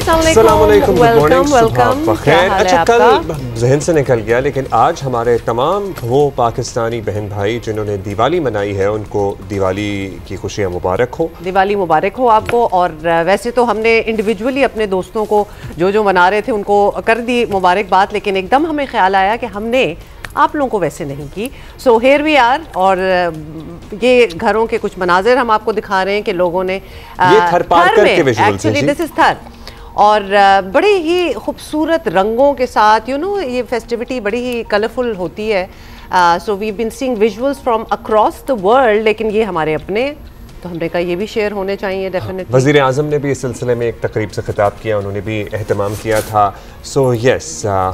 अस्सलामुअलैकुम, वेलकम। अच्छा, कल जहन से निकल गया, लेकिन आज हमारे तमाम वो पाकिस्तानी बहन भाई जिन्होंने दिवाली मनाई है उनको दिवाली की खुशियाँ मुबारक हो। दिवाली मुबारक हो आपको। और वैसे तो हमने इंडिविजुअली अपने दोस्तों को जो मना रहे थे उनको कर दी मुबारकबाद, लेकिन एकदम हमें ख्याल आया कि हमने आप लोगों को वैसे नहीं की। So here we are. और ये घरों के कुछ मनाजिर हम आपको दिखा रहे हैं कि लोगों ने एक्चुअली दिस इज थर, और बड़े ही खूबसूरत रंगों के साथ ये फेस्टिविटी बड़ी ही कलरफुल होती है। So we been seeing visuals from across the world, लेकिन ये हमारे अपने, तो हमने कहा ये भी शेयर होने चाहिए डेफिनेटली। वज़ीर आज़म ने भी इस सिलसिले में एक तकरीब से खिताब किया, उन्होंने भी एहतमाम किया था। सो यस,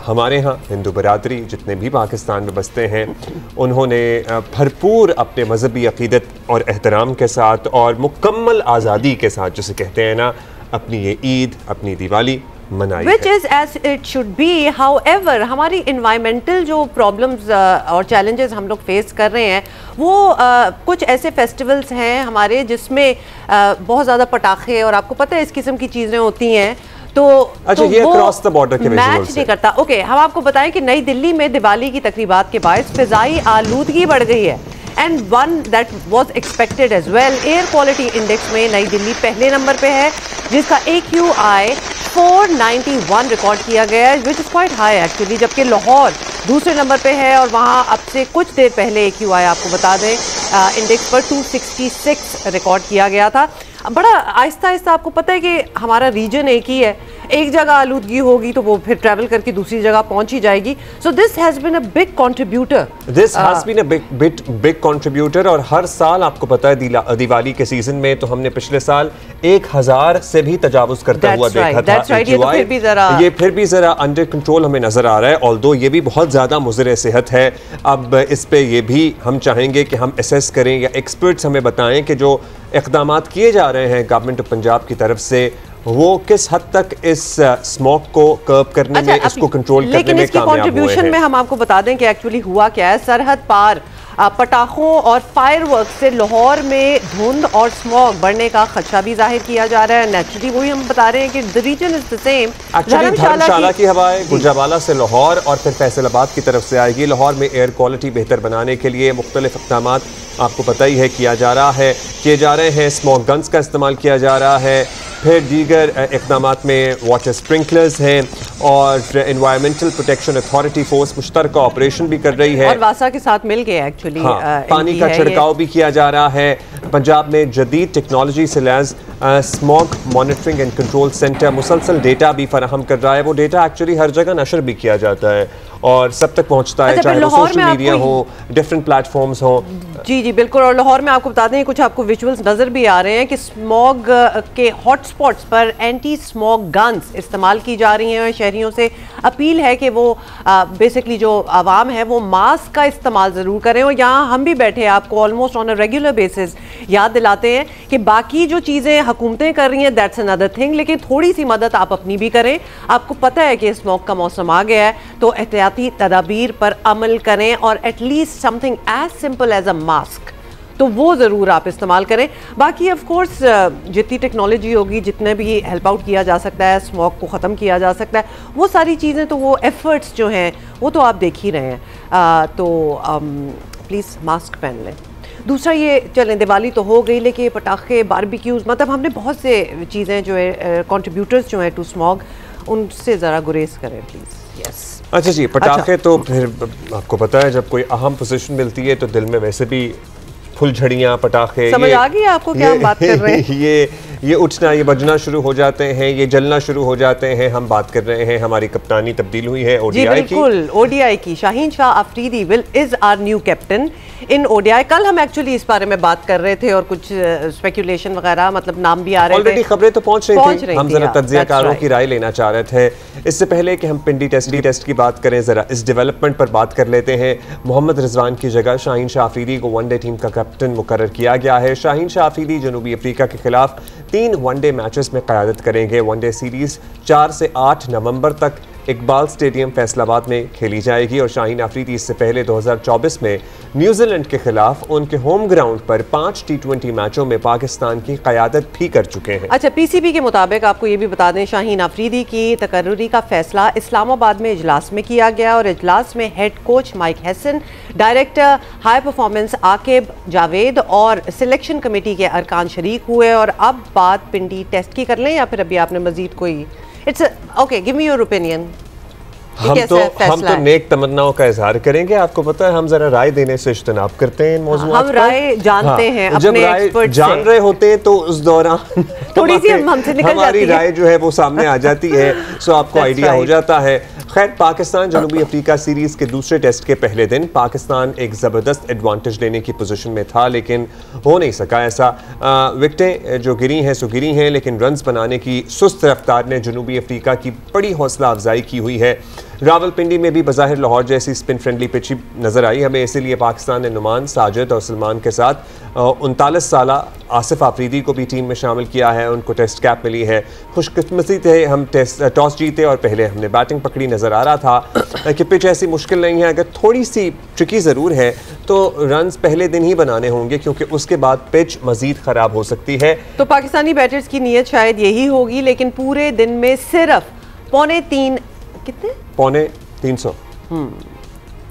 हमारे यहाँ हिंदू बरादरी जितने भी पाकिस्तान में बसते हैं उन्होंने भरपूर अपने मजहबी अक़ीदत और एहतराम के साथ और मुकम्मल आज़ादी के साथ, जिसे कहते हैं ना, अपनी ये ईद, अपनी दिवाली मनाई है। Which is as it should be. However, हमारी environmental जो problems और challenges हम लोग face कर रहे हैं, वो कुछ ऐसे festivals हैं हमारे जिसमें बहुत ज़्यादा पटाखे और आपको पता है इस किस्म की चीज़ें होती हैं, तो ये क्रॉस द बॉर्डर के मैच नहीं करता। ओके, हम आपको बताएं कि नई दिल्ली में दिवाली की तकरीबात के बायस फ़िज़ाई आलूदगी बढ़ गई है, and one that was expected as well. Air quality index में नई दिल्ली पहले नंबर पे है, जिसका AQI 491 रिकॉर्ड किया गया है, which is quite high actually, जबकि लाहौर दूसरे नंबर पे है और वहाँ अब से कुछ देर पहले AQI आपको बता दें इंडेक्स पर 266 रिकॉर्ड किया गया था। बड़ा आहिस्ता आहिस्ता, आपको पता है कि हमारा रीजन एक ही है, एक जगह आलूदगी होगी तो वो फिर ट्रैवल करके दूसरी जगह पहुंच ही जाएगी। So this has been a big contributor, big contributor. और हर साल आपको पता है दिवाली के सीजन में तो हमने पिछले साल 1000 से भी तजावुज करता हुआ देखा था। ये फिर भी जरा अंडर कंट्रोल हमें नजर आ रहा है, ऑल्दो ये भी बहुत ज्यादा मुज़र सेहत है। अब इस पे ये भी हम चाहेंगे कि हम असेस करें या एक्सपर्ट्स हमें बताएं कि जो इक़दामात किए जा रहे हैं गवर्नमेंट ऑफ पंजाब की तरफ से, वो किस हद तक इस स्मोक को कर्ब करने में, इसको कंट्रोल करने में कामयाब हुए हैं। लेकिन इसकी कंट्रीब्यूशन में हम आपको बता दें कि एक्चुअली हुआ क्या है। सरहद पार पटाखों और फायरवर्क से लाहौर में धुंध और स्मॉग बढ़ने का खदशा भी जाहिर किया जा रहा है। नेचुरली वही हम बता रहे हैं कि the reason is the same. Dharamshala की हवाएं गुजरावाला से लाहौर और फिर फैसलाबाद की तरफ से आएगी। लाहौर में एयर क्वालिटी बेहतर बनाने के लिए मुख्तलिफ इक़दामात आपको पता ही है किए जा रहे हैं। स्मोक गन्स का इस्तेमाल किया जा रहा है, फिर दीगर इक़दामात में वाटर स्प्रिंकलर्स हैं और एनवायरमेंटल प्रोटेक्शन अथॉरिटी फोर्स मुश्तरका ऑपरेशन भी कर रही है और वासा के साथ मिल गए एक्चुअली। पानी का छिड़काव भी किया जा रहा है। पंजाब में जदीद टेक्नोलॉजी से लैस smog monitoring and control centre मुसलसल डेटा भी फराहम कर रहा है। वो डेटा एक्चुअली हर जगह नशर भी किया जाता है और सब तक पहुंचता है, चाहे वो सोशल मीडिया हो, डिफरेंट प्लेटफॉर्म्स हो। जी बिल्कुल। और लाहौर में आपको बता दें, कुछ आपको विजुअल्स नजर भी आ रहे हैं कि स्मॉग के हॉटस्पॉट्स पर एंटी स्मॉग गन्स इस्तेमाल की जा रही हैं। शहरियों से अपील है कि वो बेसिकली जो आवाम है वो मास्क का इस्तेमाल ज़रूर करें। और यहाँ हम भी बैठे आपको almost on a regular basis याद दिलाते हैं कि बाकी जो चीज़ें हुकूमतें कर रही हैं दैट्स अनदर थिंग, लेकिन थोड़ी सी मदद आप अपनी भी करें। आपको पता है कि स्मॉग का मौसम आ गया है, तो एहतियाती तदाबीर पर अमल करें और at least something as simple as a mask तो वो ज़रूर आप इस्तेमाल करें। बाकी ऑफ कोर्स जितनी टेक्नोलॉजी होगी, जितने भी हेल्प आउट किया जा सकता है, स्मोक को ख़त्म किया जा सकता है, वो सारी चीज़ें, तो वो एफर्ट्स जो हैं वो तो आप देख ही रहे हैं। तो प्लीज़ मास्क पहन लें। दूसरा ये, चलें दिवाली तो हो गई, लेकिन पटाखे, बारबेक्यूज़, मतलब हमने बहुत से चीज़ें जो है कंट्रीब्यूटर्स जो हैं टू स्मॉग, उनसे ज़रा गुरेज करें प्लीज़। यस। अच्छा जी, पटाखे तो फिर आपको पता है जब कोई अहम पोजीशन मिलती है तो दिल में वैसे भी फुलझड़ियाँ, पटाखे, समझ आ गई आपको क्या हम बात कर रहे हैं? ये उठना, ये बजना शुरू हो जाते हैं, ये जलना शुरू हो जाते हैं। हम बात कर रहे हैं, हमारी कप्तानी तब्दील हुई है ओडीआई की। बिल्कुल, ओडीआई की। Shaheen Shah Afridi is our new captain in ODI. कल हम एक्चुअली इस बारे में बात कर रहे थे और कुछ स्पेकुलेशन वगैरह, मतलब नाम भी आ रहे थे, ऑलरेडी खबरें तो पहुंच रही थी। हम जरा तज्जियाकारों की राय लेना चाह रहे थे। इससे पहले कि हम पिंडी टेस्ट की बात करें, जरा इस डेवलपमेंट पर बात कर लेते हैं। मोहम्मद रिजवान की जगह शाहीन शाह अफरीदी को वनडे टीम का कैप्टन मुकर्रर किया गया है। शाहीन शाह अफरीदी जनूबी अफ्रीका के खिलाफ 3 वनडे मैचेस में क़यादत करेंगे। वनडे सीरीज 4 से 8 नवंबर तक इकबाल स्टेडियम फैसलाबाद में खेली जाएगी और शाहीन अफरीदी इससे पहले 2024 में न्यूजीलैंड के खिलाफ उनके होम ग्राउंड पर 5 T20 मैचों में पाकिस्तान की क़यादत भी कर चुके हैं। अच्छा, पीसीबी के मुताबिक आपको ये भी बता दें, शाहीन अफरीदी की तकर्रुरी का फैसला इस्लामाबाद में इजलास में किया गया और इजलास में head coach mic Hesson, director high performance Aqib Javed और सिलेक्शन कमेटी के अरकान शरीक हुए। और अब बात पिंडी टेस्ट की कर लें या फिर अभी आपने मजीद कोई? It's okay, give me your opinion. हम तो नेक तमन्नाओं का इजहार करेंगे। आपको पता है हम जरा राय देने से इज्तनाब करते हैं इन मौज़ूआत हम राय जानते हैं अपने जब राय जान रहे होते हैं तो उस दौरान थोड़ी सी हमसे निकल हमारी राय जो है वो सामने आ जाती है, सो आपको आइडिया हो जाता है। खैर, पाकिस्तान जनूबी अफ्रीका सीरीज के दूसरे टेस्ट के पहले दिन पाकिस्तान एक ज़बरदस्त एडवांटेज लेने की पोजीशन में था, लेकिन हो नहीं सका ऐसा। विकेटें जो गिरी हैं सो गिरी हैं, लेकिन रन्स बनाने की सुस्त रफ्तार ने जनूबी अफ्रीका की बड़ी हौसला अफजाई की हुई है। रावलपिंडी में भी बज़ाहिर लाहौर जैसी स्पिन फ्रेंडली पिच नज़र आई हमें, इसीलिए पाकिस्तान ने नुमान, साजिद और सलमान के साथ 39 साला आसिफ आफरीदी को भी टीम में शामिल किया है। उनको टेस्ट कैप मिली है। खुशकिस्मती थे हम, टॉस जीते और पहले हमने बैटिंग पकड़ी। नज़र आ रहा था कि पिच ऐसी मुश्किल नहीं है, अगर थोड़ी सी ट्रिकी ज़रूर है तो रन्स पहले दिन ही बनाने होंगे, क्योंकि उसके बाद पिच मज़ीद ख़राब हो सकती है। तो पाकिस्तानी बैटर्स की नीयत शायद यही होगी, लेकिन पूरे दिन में सिर्फ पौने 300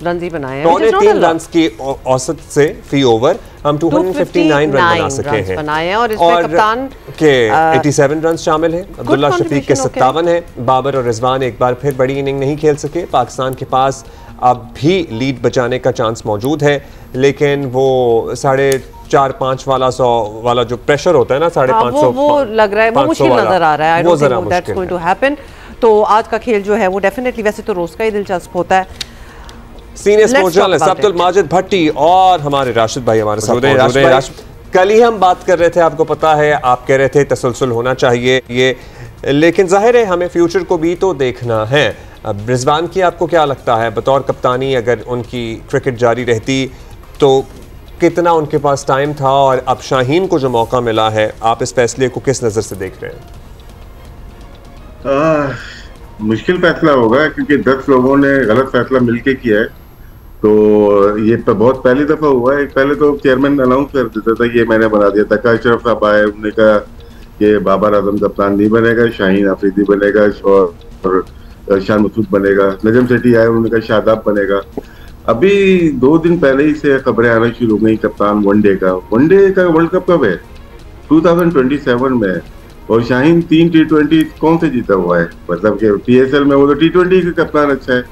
रन ही बनाए हैं। पौने 3 रन की औसत से फी ओवर हम 259 रन बना सके हैं बनाए हैं और इसमें कप्तान के 87 रन शामिल हैं। अब्दुल्ला शफीक के 57 हैं। बाबर और रिजवान एक बार फिर बड़ी इनिंग नहीं खेल सके। पाकिस्तान के पास अब भी लीड बचाने का चांस मौजूद है, लेकिन वो 4.5 वाला जो प्रेशर होता है ना, 550 वो लग रहा है, वो मुश्किल नजर आ रहा है। I don't think that's going to happen. तो आज का खेल जो है वो डेफिनेटली, वैसे तो रोज का ही दिलचस्प होता है। Senior sports journalist Abdul Majid Bhatti और हमारे राशिद भाई हमारे साथ हैं। कल ही हम बात कर रहे थे, आपको पता है, आप कह रहे थे तसलसल होना चाहिए ये, लेकिन जाहिर है हमें फ्यूचर को भी तो देखना है। अब रिजवान की आपको क्या लगता है बतौर कप्तानी, अगर उनकी क्रिकेट जारी रहती तो कितना उनके पास टाइम था, और अब शाहीन को जो मौका मिला है, आप इस फैसले को किस नज़र से देख रहे हैं? मुश्किल फैसला होगा, क्योंकि 10 लोगों ने गलत फैसला मिलके किया है। तो ये बहुत पहली दफा हुआ है। पहले तो चेयरमैन अनाउंस कर देता था, ये मैंने बना दिया था। अशरफ साहब आए, उन्होंने कहा कि बाबर आजम कप्तान नहीं बनेगा, शाहीन अफरीदी बनेगा और शान मसूद बनेगा। नजम सेठी आए, उन्होंने कहा शादाब बनेगा। अभी 2 दिन पहले ही से खबरें आना शुरू हो गई कप्तान वनडे का वर्ल्ड कप कब है? 2027 में। और शाहीन 3 T20 कौन से जीता हुआ है? मतलब कि PSL में वो तो T20 का कप्तान अच्छा है,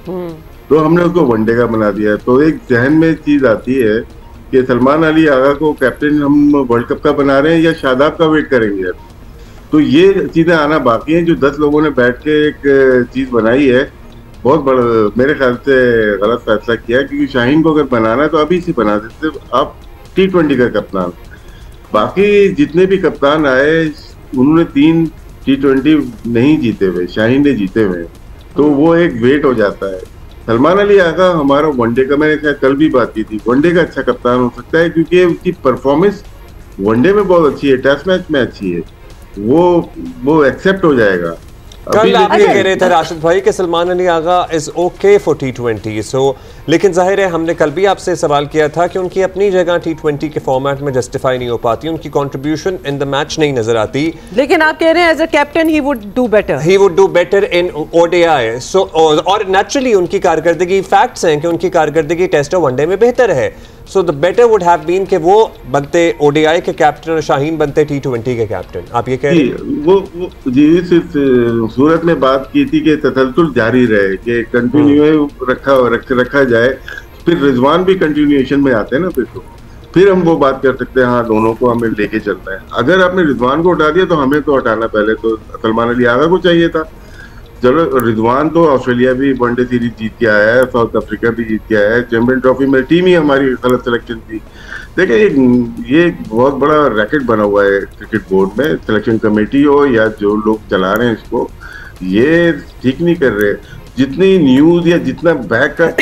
तो हमने उसको वनडे का बना दिया। तो एक जहन में चीज आती है कि सलमान अली आगा को कैप्टन हम वर्ल्ड कप का बना रहे हैं या शादाब का वेट करेंगे। तो ये चीजें आना बाकी हैं। जो 10 लोगों ने बैठ के एक चीज बनाई है, बहुत बड़ा मेरे ख्याल से गलत फैसला किया है, क्योंकि शाहीन को अगर बनाना है तो अभी से बना देते आप T20 का कप्तान। बाकी जितने भी कप्तान आए उन्होंने 3 T20 नहीं जीते हुए, शाहीन ने जीते हुए, तो वो एक वेट हो जाता है। सलमान अली आगा हमारा वनडे का, मैंने शायद कल भी बात की थी, वनडे का अच्छा कप्तान हो सकता है, क्योंकि उसकी परफॉर्मेंस वनडे में बहुत अच्छी है, टेस्ट मैच में अच्छी है, वो एक्सेप्ट हो जाएगा। कल आप ये कह रहे थे राशिद भाई कि Salman Ali Agha is okay for T20, सो लेकिन जाहिर है हमने कल भी आपसे सवाल किया था कि उनकी अपनी जगह T20 के फॉर्मेट में जस्टिफाई नहीं हो पाती, उनकी कंट्रीब्यूशन इन द मैच नहीं नजर आती। लेकिन आप कह रहे हैं as a captain he would do better in ODI। So और नेचुरली उनकी कारकर्दगी, फैक्ट्स हैं कि उनकी कारकर्दगी टेस्ट और वनडे में बेहतर है। So the better would have been कि वो बनते ODI के कैप्टन और शाहीन बनते T20 के कैप्टन। आप ये कह रहे हैं? वो जी सिर्फ सूरत में बात की थी कि तसलसल जारी रहे, कि कंटिन्यू रखा जाए। फिर रिजवान भी कंटिन्यूएशन में आते हैं ना, फिर हम वो बात कर सकते हैं, हाँ दोनों को हमें लेके चलना है। अगर आपने रिजवान को हटा दिया तो हमें तो हटाना, पहले तो सलमान अली आगा को चाहिए था। चलो, रिजवान तो ऑस्ट्रेलिया भी वनडे सीरीज जीत के आया है, साउथ अफ्रीका भी जीत के आया है, चैंपियन ट्रॉफी में टीम ही हमारी गलत सिलेक्शन थी। देखिए ये बहुत बड़ा रैकेट बना हुआ है क्रिकेट बोर्ड में, सिलेक्शन कमेटी हो या जो लोग चला रहे हैं इसको, ये ठीक नहीं कर रहे। जितनी न्यूज या जितना बैकअप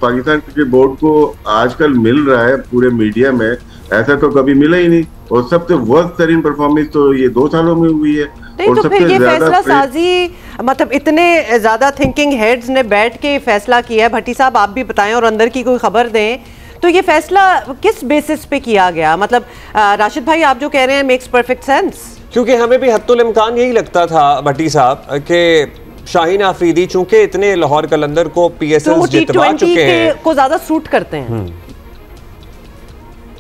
पाकिस्तान क्रिकेट बोर्ड को आजकल मिल रहा है पूरे मीडिया में, ऐसा तो कभी मिला ही नहीं। और सबसे वर्स्ट तरीन परफॉर्मेंस तो ये 2 सालों में हुई है। नहीं, तो फिर ये फैसला साजी मतलब इतने ज़्यादा थिंकिंग हेड्स ने बैठ के फैसला किया है। भट्टी साहब आप भी बताएं और अंदर की कोई खबर दें, तो ये फैसला किस बेसिस पे किया गया? मतलब राशिद भाई आप जो कह रहे हैं मेक्स परफेक्ट सेंस, क्योंकि हमें भी हत्तुल इम्कान यही लगता था भट्टी साहब कि शाहीन आफरीदी चूंकि इतने लाहौर कलंदर को पीएसएल जितवा चुके हैं को ज्यादा सूट करते हैं।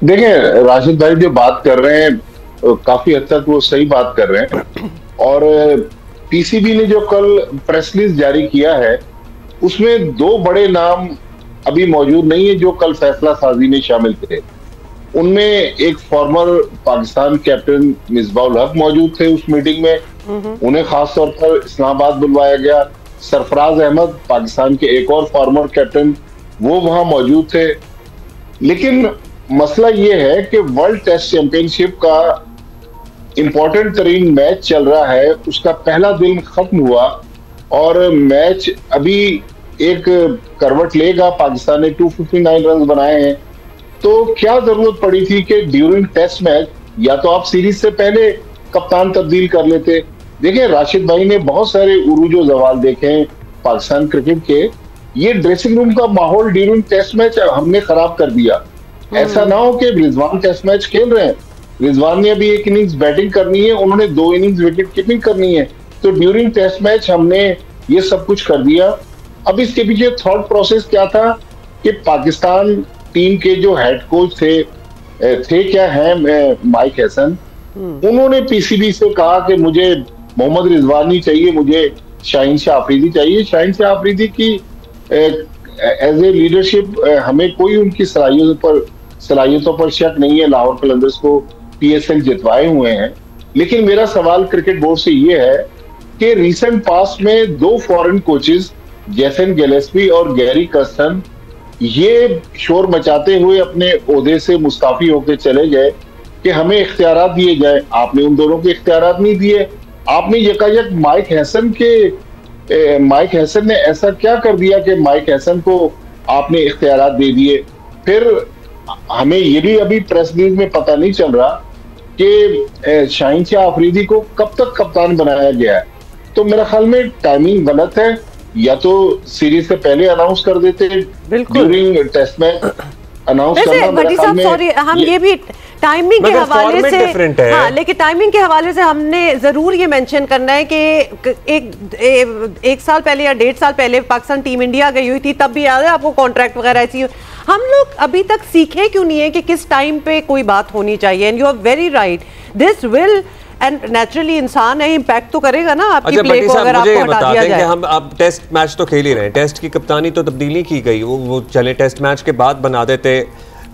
देखिए राशिद भाई जो बात कर रहे हैं काफी हद तक वो सही बात कर रहे हैं, और पीसीबी ने जो कल प्रेस रिलीज जारी किया है उसमें दो बड़े नाम अभी मौजूद नहीं है जो कल फैसला साजी में शामिल थे। उनमें एक फॉर्मर पाकिस्तान कैप्टन मिसबाउल हक मौजूद थे उस मीटिंग में, उन्हें खास तौर पर इस्लामाबाद बुलवाया गया। सरफराज अहमद पाकिस्तान के एक और फॉर्मर कैप्टन, वो वहां मौजूद थे। लेकिन मसला ये है कि वर्ल्ड टेस्ट चैंपियनशिप का इंपॉर्टेंट तरीन मैच चल रहा है, उसका पहला दिन खत्म हुआ और मैच अभी एक करवट लेगा। पाकिस्तान ने 259 रन बनाए हैं, तो क्या जरूरत पड़ी थी कि ड्यूरिंग टेस्ट मैच या तो आप सीरीज से पहले कप्तान तब्दील कर लेते। देखिए राशिद भाई ने बहुत सारे उरूजो जवाल देखे हैं पाकिस्तान क्रिकेट के। ये ड्रेसिंग रूम का माहौल ड्यूरिंग टेस्ट मैच हमने खराब कर दिया। ऐसा ना हो कि रिजवान टेस्ट मैच खेल रहे हैं, रिजवान ने अभी एक इनिंग्स बैटिंग करनी है, उन्होंने 2 इनिंग्स विकेट कीपिंग करनी है, तो ड्यूरिंग टेस्ट मैच हमने ये सब कुछ कर दिया। अब इसके पीछे थॉट प्रोसेस क्या था कि पाकिस्तान टीम के जो हेड कोच थे क्या है माइक हैसन, उन्होंने पीसीबी से कहा कि मुझे मोहम्मद रिजवानी चाहिए, मुझे शाहीन शाह आफरीदी चाहिए। शाहीन शाह आफरीदी की एज ए लीडरशिप हमें कोई उनकी सलाहियतों पर शक नहीं है, लाहौर कलंदर्स को पीएसएल जितवाए हुए हैं। लेकिन मेरा सवाल क्रिकेट बोर्ड से ये है कि रिसेंट पास्ट में 2 फॉरेन कोचेस जेसन गिलेस्पी और गैरी कर्स्टन ये शोर मचाते हुए अपने ओहदे से मुस्ताफी होकर चले गए कि हमें इख्तियारात दिए जाए। आपने उन दोनों को इख्तियारात नहीं दिए, आपने यकायक माइक हैसन ने ऐसा क्या कर दिया कि माइक हैसन को आपने इख्तियारात दे दिए। फिर हमें ये भी अभी प्रेस रिलीज में पता नहीं चल रहा कि शाहीन शाह आफरीदी को कब तक कप्तान बनाया गया है। तो मेरा ख्याल में टाइमिंग गलत है, या तो सीरीज से पहले अनाउंस कर देते, ड्यूरिंग टेस्ट मैच अनाउंस करना। भट्टी साहब सॉरी, हम ये भी टाइमिंग के हवाले से, हाँ लेकिन टाइमिंग के हवाले से हमने जरूर ये मेंशन करना है कि एक साल पहले या 1.5 साल पहले पाकिस्तान टीम इंडिया गई हुई थी, तब भी याद है आपको कॉन्ट्रैक्ट वगैरह ऐसी। हम लोग अभी तक सीखे क्यों नहीं है कि किस टाइम पे कोई बात होनी चाहिए। And you are very right, this will and naturally इंसान है, इम्पैक्ट तो करेगा ना आपकी प्ले को अगर आपको हटा दिया जाए। हम अब टेस्ट मैच तो खेल ही रहे हैं, टेस्ट की कप्तानी तो तब्दीली की गई, वो चले टेस्ट मैच के बाद बना देते,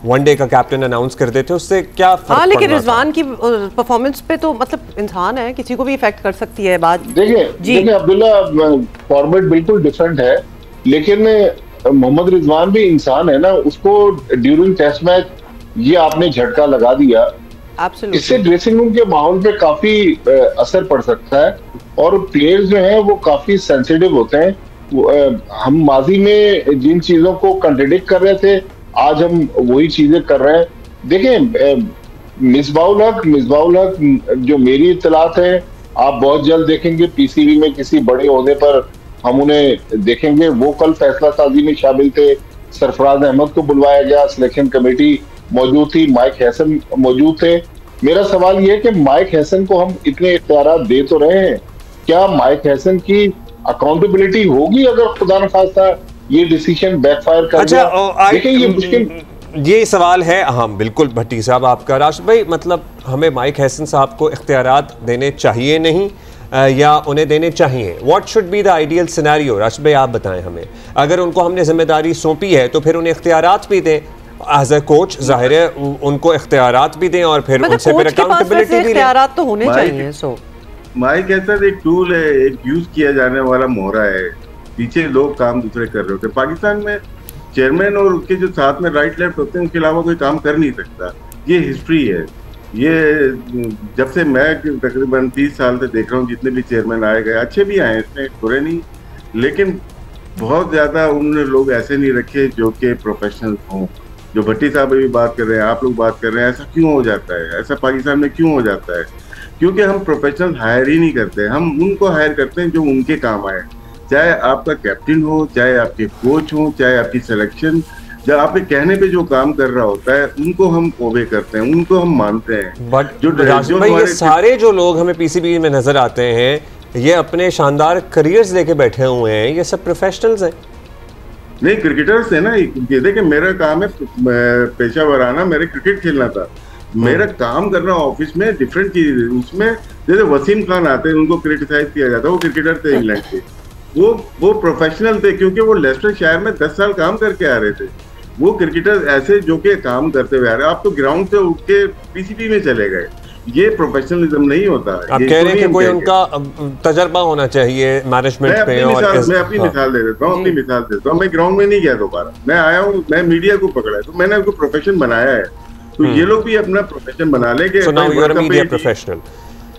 वनडे का कैप्टन अनाउंस कर देते, उससे क्या फर्क? हाँ लेकिन रिजवान की परफॉर्मेंस पे तो मतलब इंसान है, किसी को भी इफेक्ट कर सकती है बात। देखिए अब्दुल्ला, फॉर्मेट बिल्कुल डिफरेंट है, लेकिन मोहम्मद रिजवान भी इंसान है ना, उसको ड्यूरिंग टेस्ट मैच ये आपने झटका लगा दिया। Absolutely. इससे ड्रेसिंग रूम के माहौल पे काफी असर पड़ सकता है, और प्लेयर्स जो हैं वो काफी सेंसिटिव होते हैं। हम माजी में जिन चीजों को कंट्रडिक्ट कर रहे थे, आज हम वही चीजें कर रहे हैं। देखें मिसबाउल हक जो मेरी इत्तलात है, आप बहुत जल्द देखेंगे पीसीबी में किसी बड़े ओहदे पर हम उन्हें देखेंगे। वो कल फैसला साजी में शामिल थे, सरफराज अहमद को बुलवाया गया, सिलेक्शन कमेटी मौजूद थी, माइक हैसन मौजूद थे। मेरा सवाल यह है कि माइक हैसन को हम इतने इख्तियारात दे तो रहे हैं, क्या माइक हैसन की अकाउंटेबिलिटी होगी अगर खुदा न खास्ता ये डिसीजन बैकफायर कर गया? देखिए ये मुश्किल, ये सवाल है। हाँ बिल्कुल भट्टी साहब आपका। राशिद भाई मतलब हमें माइक हैसन साहब को इख्तियारात देने चाहिए नहीं या उन्हें देने चाहिए? What should be the ideal scenario? Rashid भाई आप बताएं हमें। अगर उनको हमने जिम्मेदारी सौंपी है तो फिर उन्हें इख्तियारात भी दें, एज अ कोच जाहिर है उनको इख्तियारात भी दें और फिर उनसे फिर अकाउंटेबिलिटी भी इख्तियारात तो होने चाहिए। सो माइक ऐसा एक टूल है, एक यूज किया जाने वाला मोहरा है, पीछे लोग काम दूसरे कर रहे होते। पाकिस्तान में चेयरमैन और उसके जो साथ में राइट लेफ्ट होते हैं उनके अलावा कोई काम कर नहीं सकता, ये हिस्ट्री है। ये जब से मैं तकरीबन 30 साल से देख रहा हूँ, जितने भी चेयरमैन आए गए अच्छे भी आए, इसमें बुरे नहीं, लेकिन बहुत ज्यादा उन्होंने लोग ऐसे नहीं रखे जो कि प्रोफेशनल हों। जो भट्टी साहब अभी बात कर रहे हैं, आप लोग बात कर रहे हैं, ऐसा क्यों हो जाता है? ऐसा पाकिस्तान में क्यों हो जाता है? क्योंकि हम प्रोफेशनल हायर ही नहीं करते, हम उनको हायर करते हैं जो उनके काम आए, चाहे आपका कैप्टन हो, चाहे आपके कोच हो, चाहे आपकी सिलेक्शन, जब आपके कहने पे जो काम कर रहा होता है उनको हम ओबे करते हैं, उनको हम मानते हैं। बट जो भाई ये सारे जो लोग हमें पीसीबी में नजर आते हैं, ये अपने शानदार करियर्स लेके बैठे हुए हैं, ये सब प्रोफेशनल्स हैं। नहीं, क्रिकेटर्स है ना। ये देखिए, मेरा काम है पेशा वराना, मेरे क्रिकेट खेलना था, मेरा काम करना ऑफिस में डिफरेंट चीज। उसमें जैसे वसीम खान आते हैं, उनको क्रिटिसाइज किया जाता है, वो क्रिकेटर थे इंग्लैंड के, वो प्रोफेशनल थे, क्योंकि वो लेस्टर शायर में 10 साल काम करके आ रहे थे। वो क्रिकेटर ऐसे जो कि काम करते हुए आ रहे हैं। आप तो ग्राउंड से उठ के पीसीबी में चले गए, ये प्रोफेशनलिज्म नहीं होता। आप कह रहे हैं कि कोई उनका तजर्बा होना चाहिए मैनेजमेंट पे। मैं अपनी मिसाल दे देता हूँ, मैं ग्राउंड में नहीं गया दोबारा, मैं आया हूँ, मैं मीडिया को पकड़ा है, तो मैंने उनको प्रोफेशन बनाया है, तो ये लोग भी अपना प्रोफेशन बना लेंगे।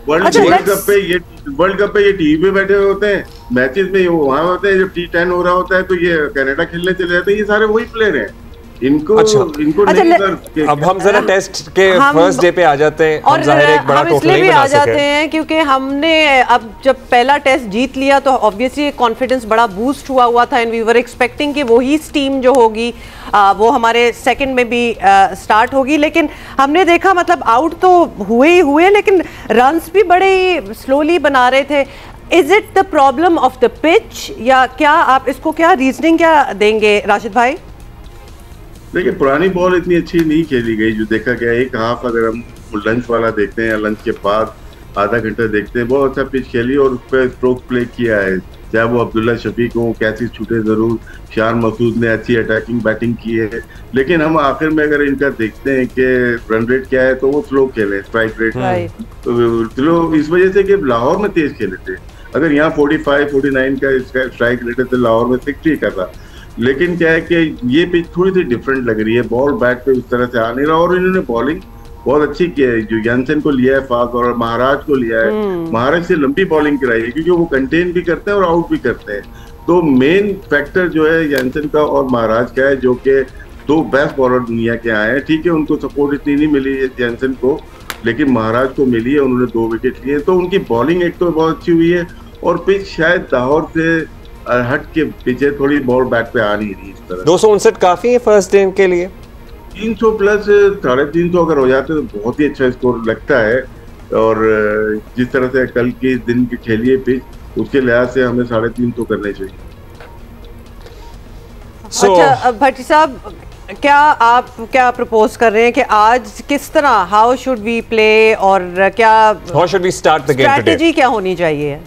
वर्ल्ड कप पे ये टीवी पे बैठे हुए होते हैं, मैचेस में वहां होते हैं, जब T10 हो रहा होता है तो ये कनाडा खेलने चले जाते हैं, ये सारे वही प्लेयर हैं। इनको नहीं। अब हम जरा टेस्ट के फर्स्ट डे पे आ जाते हैं, और हम इसलिए भी आ जाते हैं क्योंकि हमने अब जब पहला टेस्ट जीत लिया तो ऑब्वियसली कॉन्फिडेंस बड़ा बूस्ट हुआ था, एंड वी वर एक्सपेक्टिंग कि वही टीम जो होगी वो हमारे सेकंड में भी स्टार्ट होगी, लेकिन हमने देखा मतलब आउट तो हुए लेकिन रन्स भी बड़े स्लोली बना रहे थे। Is it the problem of the pitch, या क्या आप इसको क्या रीजनिंग क्या देंगे राशिद भाई? देखिए, पुरानी बॉल इतनी अच्छी नहीं खेली गई जो देखा गया। एक हाफ अगर हम लंच वाला देखते हैं या लंच के बाद आधा घंटा देखते हैं, बहुत अच्छा पिच खेली और उस पर स्ट्रोक प्ले किया है, चाहे वो अब्दुल्ला शफीक हो, कैसी छूटे जरूर, शान मसूद ने अच्छी अटैकिंग बैटिंग की है, लेकिन हम आखिर में अगर इनका देखते हैं कि रन रेट क्या है तो वो स्लो खेले, स्ट्राइक रेट स्लो, इस वजह से कि लाहौर में तेज खेले थे। अगर यहाँ 45-49 का स्ट्राइक रेट है तो लाहौर में 60 का था, लेकिन क्या है कि ये पिच थोड़ी सी डिफरेंट लग रही है, बॉल बैट पे उस तरह से आ नहीं रहा, और इन्होंने बॉलिंग बहुत अच्छी की है, जो यानसन को लिया है फास्ट और महाराज को लिया है, महाराज से लंबी बॉलिंग कराई है क्योंकि वो कंटेन भी करते हैं और आउट भी करते हैं। तो मेन फैक्टर जो है यानसन का और महाराज का है, जो कि दो बेस्ट बॉलर दुनिया के आए हैं। ठीक है, उनको सपोर्ट इतनी नहीं मिली है यानसन को, लेकिन महाराज को मिली है, उन्होंने 2 विकेट लिए, तो उनकी बॉलिंग एक तो बहुत अच्छी हुई है, और पिच शायद लाहौर से हट के पीछे थोड़ी बॉल बैट पे आ नहीं रही इस तरह। 259 काफी है फर्स्ट डे के लिए। 300 प्लस 350 अगर हो जाते तो बहुत ही अच्छा स्कोर लगता है, और जिस तरह से कल के दिन की खेली है पिच, उसके लिहाज से हमें 350 करने चाहिए। अच्छा भट्टी साहब, क्या प्रपोज कर रहे हैं कि आज किस तरह, हाउ शुड वी प्ले, और क्या how should we start the game today, strategy क्या होनी चाहिए?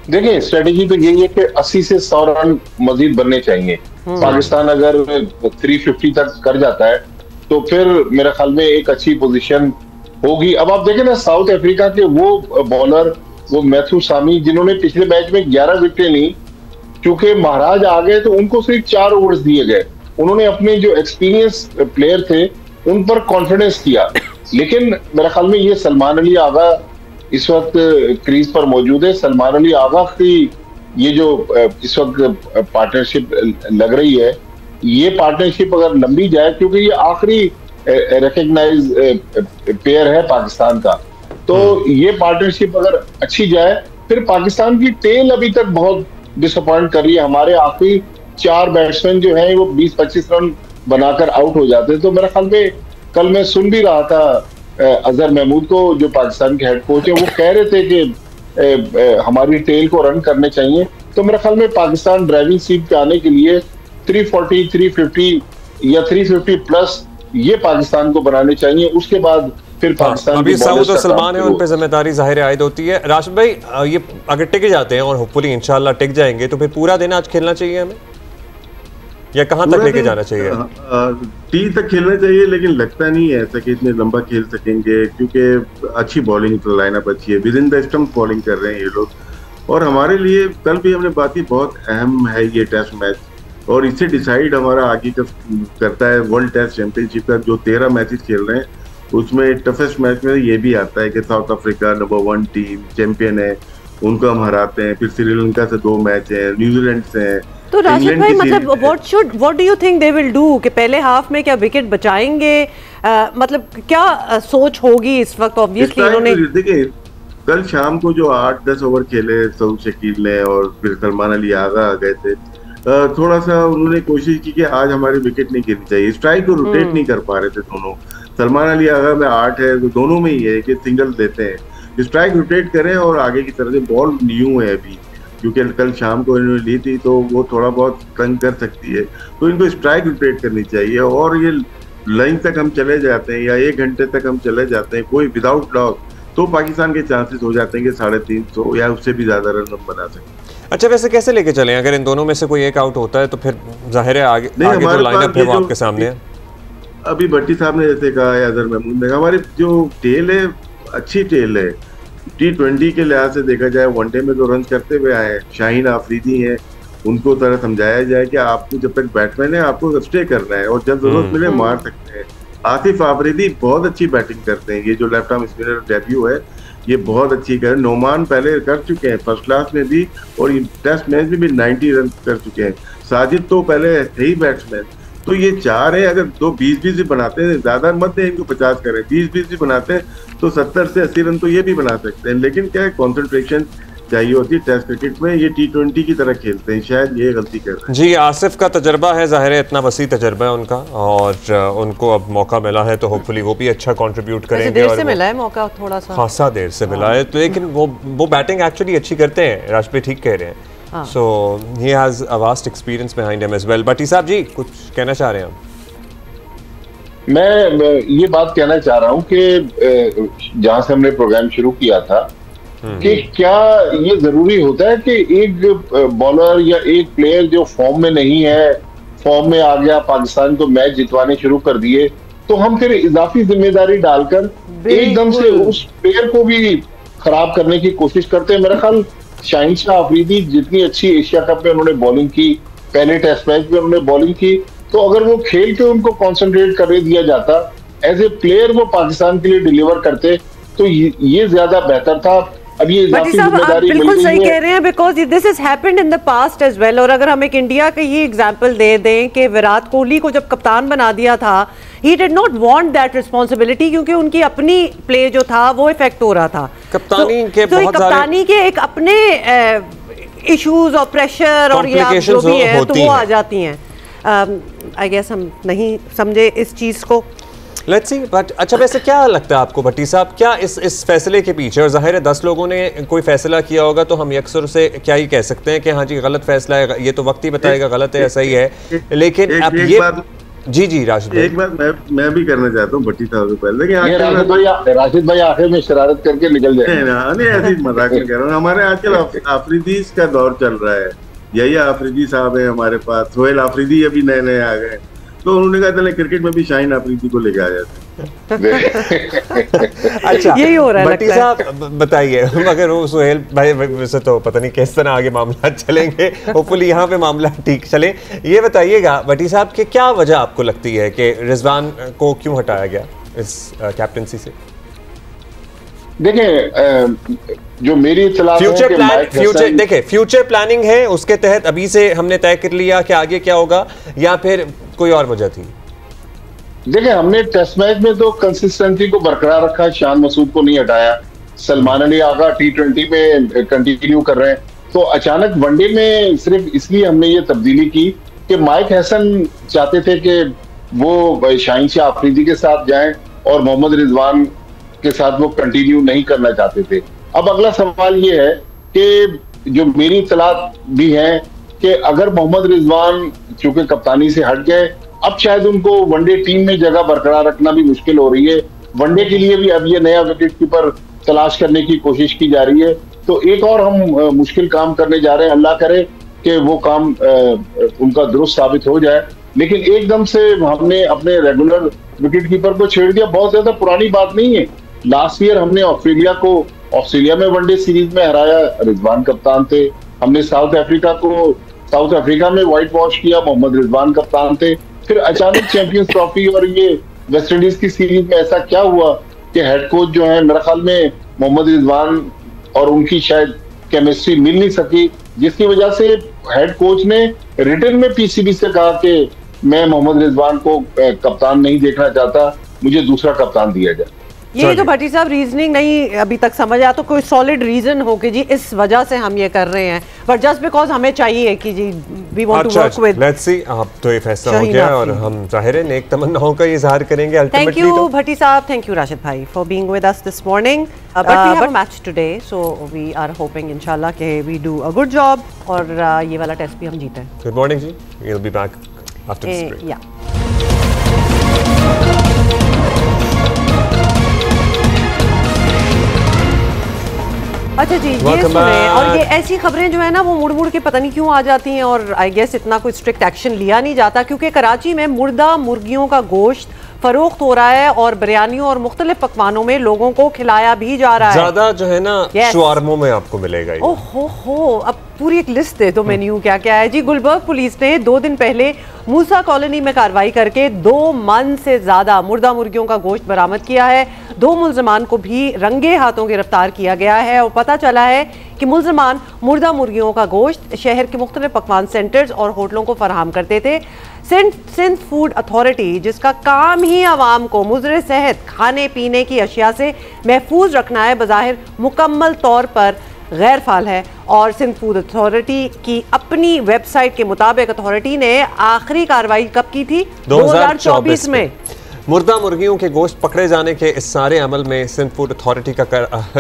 देखिए, स्ट्रेटेजी तो यही है कि 80 से 100 रन मजीद बनने चाहिए। पाकिस्तान अगर 350 तक कर जाता है तो फिर मेरे ख्याल में एक अच्छी पोजीशन होगी। अब आप देखें ना, साउथ अफ्रीका के वो बॉलर, वो मैथ्यू सामी, जिन्होंने पिछले मैच में 11 विकेटें ली, क्योंकि महाराज आ गए तो उनको सिर्फ 4 ओवर्स दिए गए। उन्होंने अपने जो एक्सपीरियंस प्लेयर थे उन पर कॉन्फिडेंस किया, लेकिन मेरे ख्याल में ये सलमान अली आगा इस वक्त क्रीज पर मौजूद है। सलमान अली आगा की ये जो इस वक्त पार्टनरशिप लग रही है, ये पार्टनरशिप अगर लंबी जाए, क्योंकि ये आखिरी रिकॉग्नाइज पेयर है पाकिस्तान का, तो ये पार्टनरशिप अगर अच्छी जाए, फिर पाकिस्तान की टेल अभी तक बहुत डिसअपॉइंट कर रही है। हमारे आखिरी 4 बैट्समैन जो हैं वो 20-25 रन बनाकर आउट हो जाते हैं। तो मेरे ख्याल में कल मैं सुन भी रहा था अजहर महमूद को, जो पाकिस्तान के हेड कोच है, वो कह रहे थे कि हमारी टेल को रन करने चाहिए। तो मेरे ख्याल में पाकिस्तान ड्राइविंग सीट पे आने के लिए 340, 350 या 350 प्लस ये पाकिस्तान को बनाने चाहिए। उसके बाद फिर पाकिस्तान अभी सऊद और सलमान है, उन पे जिम्मेदारी जाहिर आयद होती है। राशिद भाई, ये अगर टिक जाते हैं और होपफुली इंशाल्लाह टिक जाएंगे, तो फिर पूरा दिन आज खेलना चाहिए हमें, या कहां तक लेके जाना चाहिए? टी तक खेलना चाहिए, लेकिन लगता नहीं है ऐसा कि इतने लंबा खेल सकेंगे, क्योंकि अच्छी बॉलिंग लाइनअप अच्छी है, with in the stump bowling कर रहे हैं ये लोग। और हमारे लिए कल भी हमने बात की, बहुत अहम है ये टेस्ट मैच, और इससे डिसाइड हमारा आगे का करता है वर्ल्ड टेस्ट चैंपियनशिप का। जो 13 मैचेस खेल रहे हैं उसमें टफेस्ट मैच में ये भी आता है कि south Africa number 1 team champion है, उनको हम हराते हैं, फिर श्रीलंका से 2 मैच हैं, न्यूजीलैंड से हैं, तो राशिद भाई मतलब what do you think they will do कि पहले हाफ में क्या विकेट बचाएंगे, मतलब क्या सोच होगी इस वक्त? ऑब्वियसली उन्होंने देखिए कल शाम को जो 8-10 ओवर खेले सऊद शकील ने और फिर सलमान अली आगा आ गए थे, थोड़ा सा उन्होंने कोशिश की कि आज हमारी विकेट नहीं गिरनी चाहिए, स्ट्राइक को रोटेट नहीं कर पा रहे थे दोनों। सलमान अली आगा में 8 है तो दोनों में ही है कि सिंगल देते हैं, स्ट्राइक रोटेट करें और आगे की तरफ से बॉल न्यू है अभी, क्योंकि कल शाम को इन्होंने ली थी तो वो थोड़ा बहुत तंग कर सकती है, तो इनको स्ट्राइक रोटेट करनी चाहिए। और ये लाइन तक हम चले जाते हैं या 1 घंटे तक हम चले जाते हैं कोई विदाउट लॉस, तो पाकिस्तान के चांसेस हो जाते हैं कि 350 या उससे भी ज्यादा रन हम बना सकते हैं। अच्छा वैसे कैसे लेके चलें, अगर इन दोनों में से कोई एक आउट होता है तो फिर जाहिर है आगे जो लाइनअप है वो आपके सामने है। अभी भट्टी साहब ने जैसे कहा या अजहर महमूद ने, हमारी जो टेल है अच्छी टेल है। T20 के लिहाज से देखा जाए वनडे में तो रन करते हुए आए, शाहीन आफरीदी हैं, उनको तरह समझाया जाए कि आपको जब तक बैट्समैन है आपको स्टे करना है और जब जरूरत मिले मार सकते हैं। आसिफ आफरीदी बहुत अच्छी बैटिंग करते हैं, ये जो लेफ्ट आर्म स्पिनर डेब्यू है ये बहुत अच्छी कर। नोमान पहले कर चुके हैं फर्स्ट क्लास में भी और टेस्ट मैच में भी 90 रन कर चुके हैं। साजिद तो पहले थे ही बैट्समैन, तो ये 4 है, अगर 2-20 भी बनाते हैं, ज्यादा मत दें इनको 50 करें, 20 भी बनाते हैं तो 70 से 80 रन तो ये भी बना सकते हैं। लेकिन क्या है कॉन्सेंट्रेशन चाहिए होती है टेस्ट क्रिकेट में, ये T20 की तरह खेलते हैं, शायद ये गलती कर रहे हैं। जी आसिफ का तजर्बा है, जाहिर है इतना वसी तजर्बा है उनका और उनको अब मौका मिला है तो होपफुली वो भी अच्छा कंट्रीब्यूट करेंगे। देर से मिला है मौका, थोड़ा सा खासा देर से मिला है, लेकिन वो बैटिंग एक्चुअली अच्छी करते हैं, राजपे ठीक कह रहे हैं। So he has a vast experience behind him as well. भट्टी साहब जी कुछ कहना चाह रहे हैं? मैं ये बात कहना चाह रहा हूं कि जहां से हमने प्रोग्राम शुरू किया था कि क्या ये जरूरी होता है कि एक बॉलर या एक प्लेयर जो फॉर्म में नहीं है, फॉर्म में आ गया, पाकिस्तान को मैच जितवाने शुरू कर दिए, तो हम फिर इजाफी जिम्मेदारी डालकर एकदम से उस प्लेयर को भी खराब करने की कोशिश करते हैं। मेरा ख्याल शाहीन शाह अफरीदी जितनी अच्छी एशिया कप में उन्होंने बॉलिंग की, पहले टेस्ट मैच में उन्होंने बॉलिंग की, तो अगर वो खेल के उनको कंसंट्रेट करने दिया जाता, एज ए प्लेयर वो पाकिस्तान के लिए डिलीवर करते, तो ये ज्यादा बेहतर था। अब ये बिल्कुल सही कह रहे हैं, because this has happened in the past as well. और अगर हम एक इंडिया का ये एग्जांपल दे दें कि विराट कोहली को जब कप्तान बना दिया था, he did not want that responsibility, क्योंकि उनकी अपनी प्ले जो था वो इफेक्ट हो रहा था। कप्तानी के एक अपने इश्यूज और प्रेशर और ये जो भी है तो वो आ जाती हैं। आई गेस हम नहीं समझे इस चीज को। लेट्स सी, बट अच्छा वैसे क्या लगता है आपको भट्टी साहब, क्या इस फैसले के पीछे, और जाहिर है 10 लोगों ने कोई फैसला किया होगा तो हम यकसर से क्या ही कह सकते हैं कि हाँ जी गलत फैसला है, ये तो वक्त ही बताएगा गलत है या सही है, लेकिन अब ये जी राशिद भाई, एक बात मैं भी करना चाहता हूँ भट्टी साहब से पहले कि राशिद भाई आखिर में शरारत करके निकल जाए। नहीं ऐसी मजाक नहीं कर रहा हूँ, हमारे आजकल आफरीदीज का दौर चल रहा है, यही आफरीदी साहब है हमारे पास, सोहेल आफरीदी अभी नए आ गए, तो उन्होंने कहा चले क्रिकेट में भी शाहीन आफरीदी को लेके आ जाते अच्छा यही हो रहा है। भट्टी साहब बताइए, मगर वो सोहेल भाई से तो पता नहीं किस तरह आगे मामला चलेंगे, होपफुली यहाँ पे मामला ठीक चले। ये बताइएगा भट्टी साहब कि क्या वजह आपको लगती है कि रिजवान को क्यों हटाया गया इस कैप्टनसी से? देखिए जो मेरी फ्यूचर प्लानिंग है, उसके तहत अभी से हमने तय कर लिया कि आगे क्या होगा, या फिर कोई और वजह थी? देखिए हमने टेस्ट मैच में तो कंसिस्टेंसी को बरकरार रखा, शान मसूद को नहीं हटाया, सलमान अली आगा T20 में कंटिन्यू कर रहे हैं, तो अचानक वनडे में सिर्फ इसलिए हमने ये तब्दीली की कि माइक हसन चाहते थे कि वो शाहीन शाह अफरीदी के साथ जाएं और मोहम्मद रिजवान के साथ वो कंटिन्यू नहीं करना चाहते थे। अब अगला सवाल ये है कि जो मेरी इत्तला भी है कि अगर मोहम्मद रिजवान चूंकि कप्तानी से हट गए, अब शायद उनको वनडे टीम में जगह बरकरार रखना भी मुश्किल हो रही है। वनडे के लिए भी अब ये नया विकेट कीपर तलाश करने की कोशिश की जा रही है, तो एक और हम मुश्किल काम करने जा रहे हैं। अल्लाह करे कि वो काम उनका दुरुस्त साबित हो जाए, लेकिन एकदम से हमने अपने रेगुलर विकेट कीपर को छेड़ दिया। बहुत ज्यादा पुरानी बात नहीं है, लास्ट ईयर हमने ऑस्ट्रेलिया में वनडे सीरीज में हराया, रिजवान कप्तान थे। हमने साउथ अफ्रीका में व्हाइट वॉश किया, मोहम्मद रिजवान कप्तान थे। फिर अचानक चैंपियंस ट्रॉफी और ये वेस्ट इंडीज की सीरीज में ऐसा क्या हुआ कि हेड कोच जो है, मेरे ख्याल में मोहम्मद रिजवान और उनकी शायद केमिस्ट्री मिल नहीं सकी, जिसकी वजह से हेड कोच ने रिटर्न में पीसीबी से कहा कि मैं मोहम्मद रिजवान को कप्तान नहीं देखना चाहता, मुझे दूसरा कप्तान दिया जाए। ये तो भट्टी साहब रीजनिंग नहीं अभी तक समझ आया, तो कोई सॉलिड रीजन हो कि जी इस वजह से हम ये कर रहे हैं, बट जस्ट बिकॉज हमें चाहिए कि जी we want to work with. Let's see, अब तो ये फैसला हो गया और हम जाहिर है नेक तमन्नाओं का इजहार करेंगे अल्टीमेटली। थैंक यू भट्टी साहब, थैंक यू राशिद भाई for being with us this morning. But we have a match today, so we are hoping इंशाल्लाह कि we do a good job और ये वाला टेस्ट भी हम जीतें। गुड मॉर्निंग जी, we will be back after this break. या अच्छा जी, ये सुने, और ये ऐसी खबरें जो है ना वो मुड़ मुड़ के पता नहीं क्यों आ जाती हैं और आई गेस इतना कोई स्ट्रिक्ट एक्शन लिया नहीं जाता, क्योंकि कराची में मुर्दा मुर्गियों का गोश्त फरोख्त हो रहा है और बिरयानियों और मुख्तलिफ पकवानों में लोगों को खिलाया भी जा रहा है। ज्यादा जो है ना शवारमों में आपको मिलेगा। ओहो हो, अब पूरी एक लिस्ट दे दो मेन्यू क्या क्या है जी। गुलबर्ग पुलिस ने 2 दिन पहले मूसा कॉलोनी में कार्रवाई करके 2 मन से ज्यादा मुर्दा मुर्गियों का गोश्त बरामद किया है। 2 मुल्जमान को भी रंगे हाथों गिरफ्तार किया गया है और पता चला है कि मुल्जमान मुर्दा मुर्गियों का गोश्त शहर के मुख्तलिफ पकवान सेंटर्स और होटलों को फराहम करते थे। सिंध फूड अथॉरिटी, जिसका काम ही आवाम को मुज़र सेहत खाने पीने की अशिया से महफूज रखना है, बज़ाहिर मुकम्मल तौर पर गैर फाल है। और सिंध फूड अथॉरिटी की अपनी वेबसाइट के मुताबिक अथॉरिटी ने आखिरी कार्रवाई कब की थी? 2024 में। मुर्दा मुर्गियों के गोश्त पकड़े जाने के इस सारे अमल में सिंध फूड अथॉरिटी का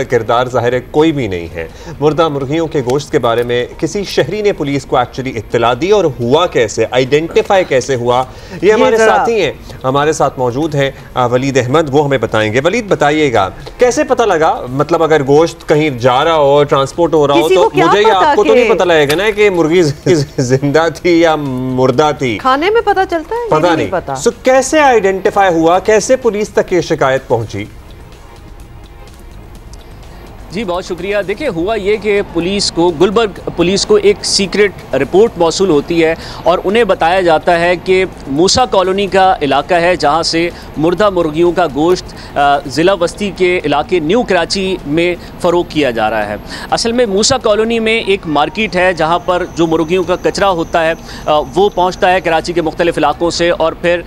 किरदार ज़ाहिर है कोई भी नहीं है। मुर्दा मुर्गियों के गोश्त के बारे में किसी शहरी ने पुलिस को एक्चुअली इत्तला दी और हुआ कैसे, आइडेंटिफाई कैसे हुआ, ये हमारे साथी हैं, हमारे साथ मौजूद हैं वलीद अहमद, वो हमें बताएंगे। वलीद बताइएगा कैसे पता लगा, मतलब अगर गोश्त कहीं जा रहा हो, ट्रांसपोर्ट हो रहा हो, तो मुझे या आपको तो नहीं पता लगेगा ना कि मुर्गी जिंदा थी या मुर्दा थी, खाने में पता चलता है, पता नहीं। सो कैसे आइडेंटिफाई हुआ, कैसे पुलिस तक ये शिकायत पहुंची? जी बहुत शुक्रिया। देखिए हुआ ये कि पुलिस को, गुलबर्ग पुलिस को एक सीक्रेट रिपोर्ट मौसूल होती है और उन्हें बताया जाता है कि मूसा कॉलोनी का इलाका है जहां से मुर्दा मुर्गियों का गोश्त ज़िला बस्ती के इलाके न्यू कराची में फ़रोग किया जा रहा है। असल में मूसा कॉलोनी में एक मार्केट है जहां पर जो मुर्गियों का कचरा होता है वो पहुंचता है कराची के मुख्तलिफ़ इलाकों से और फिर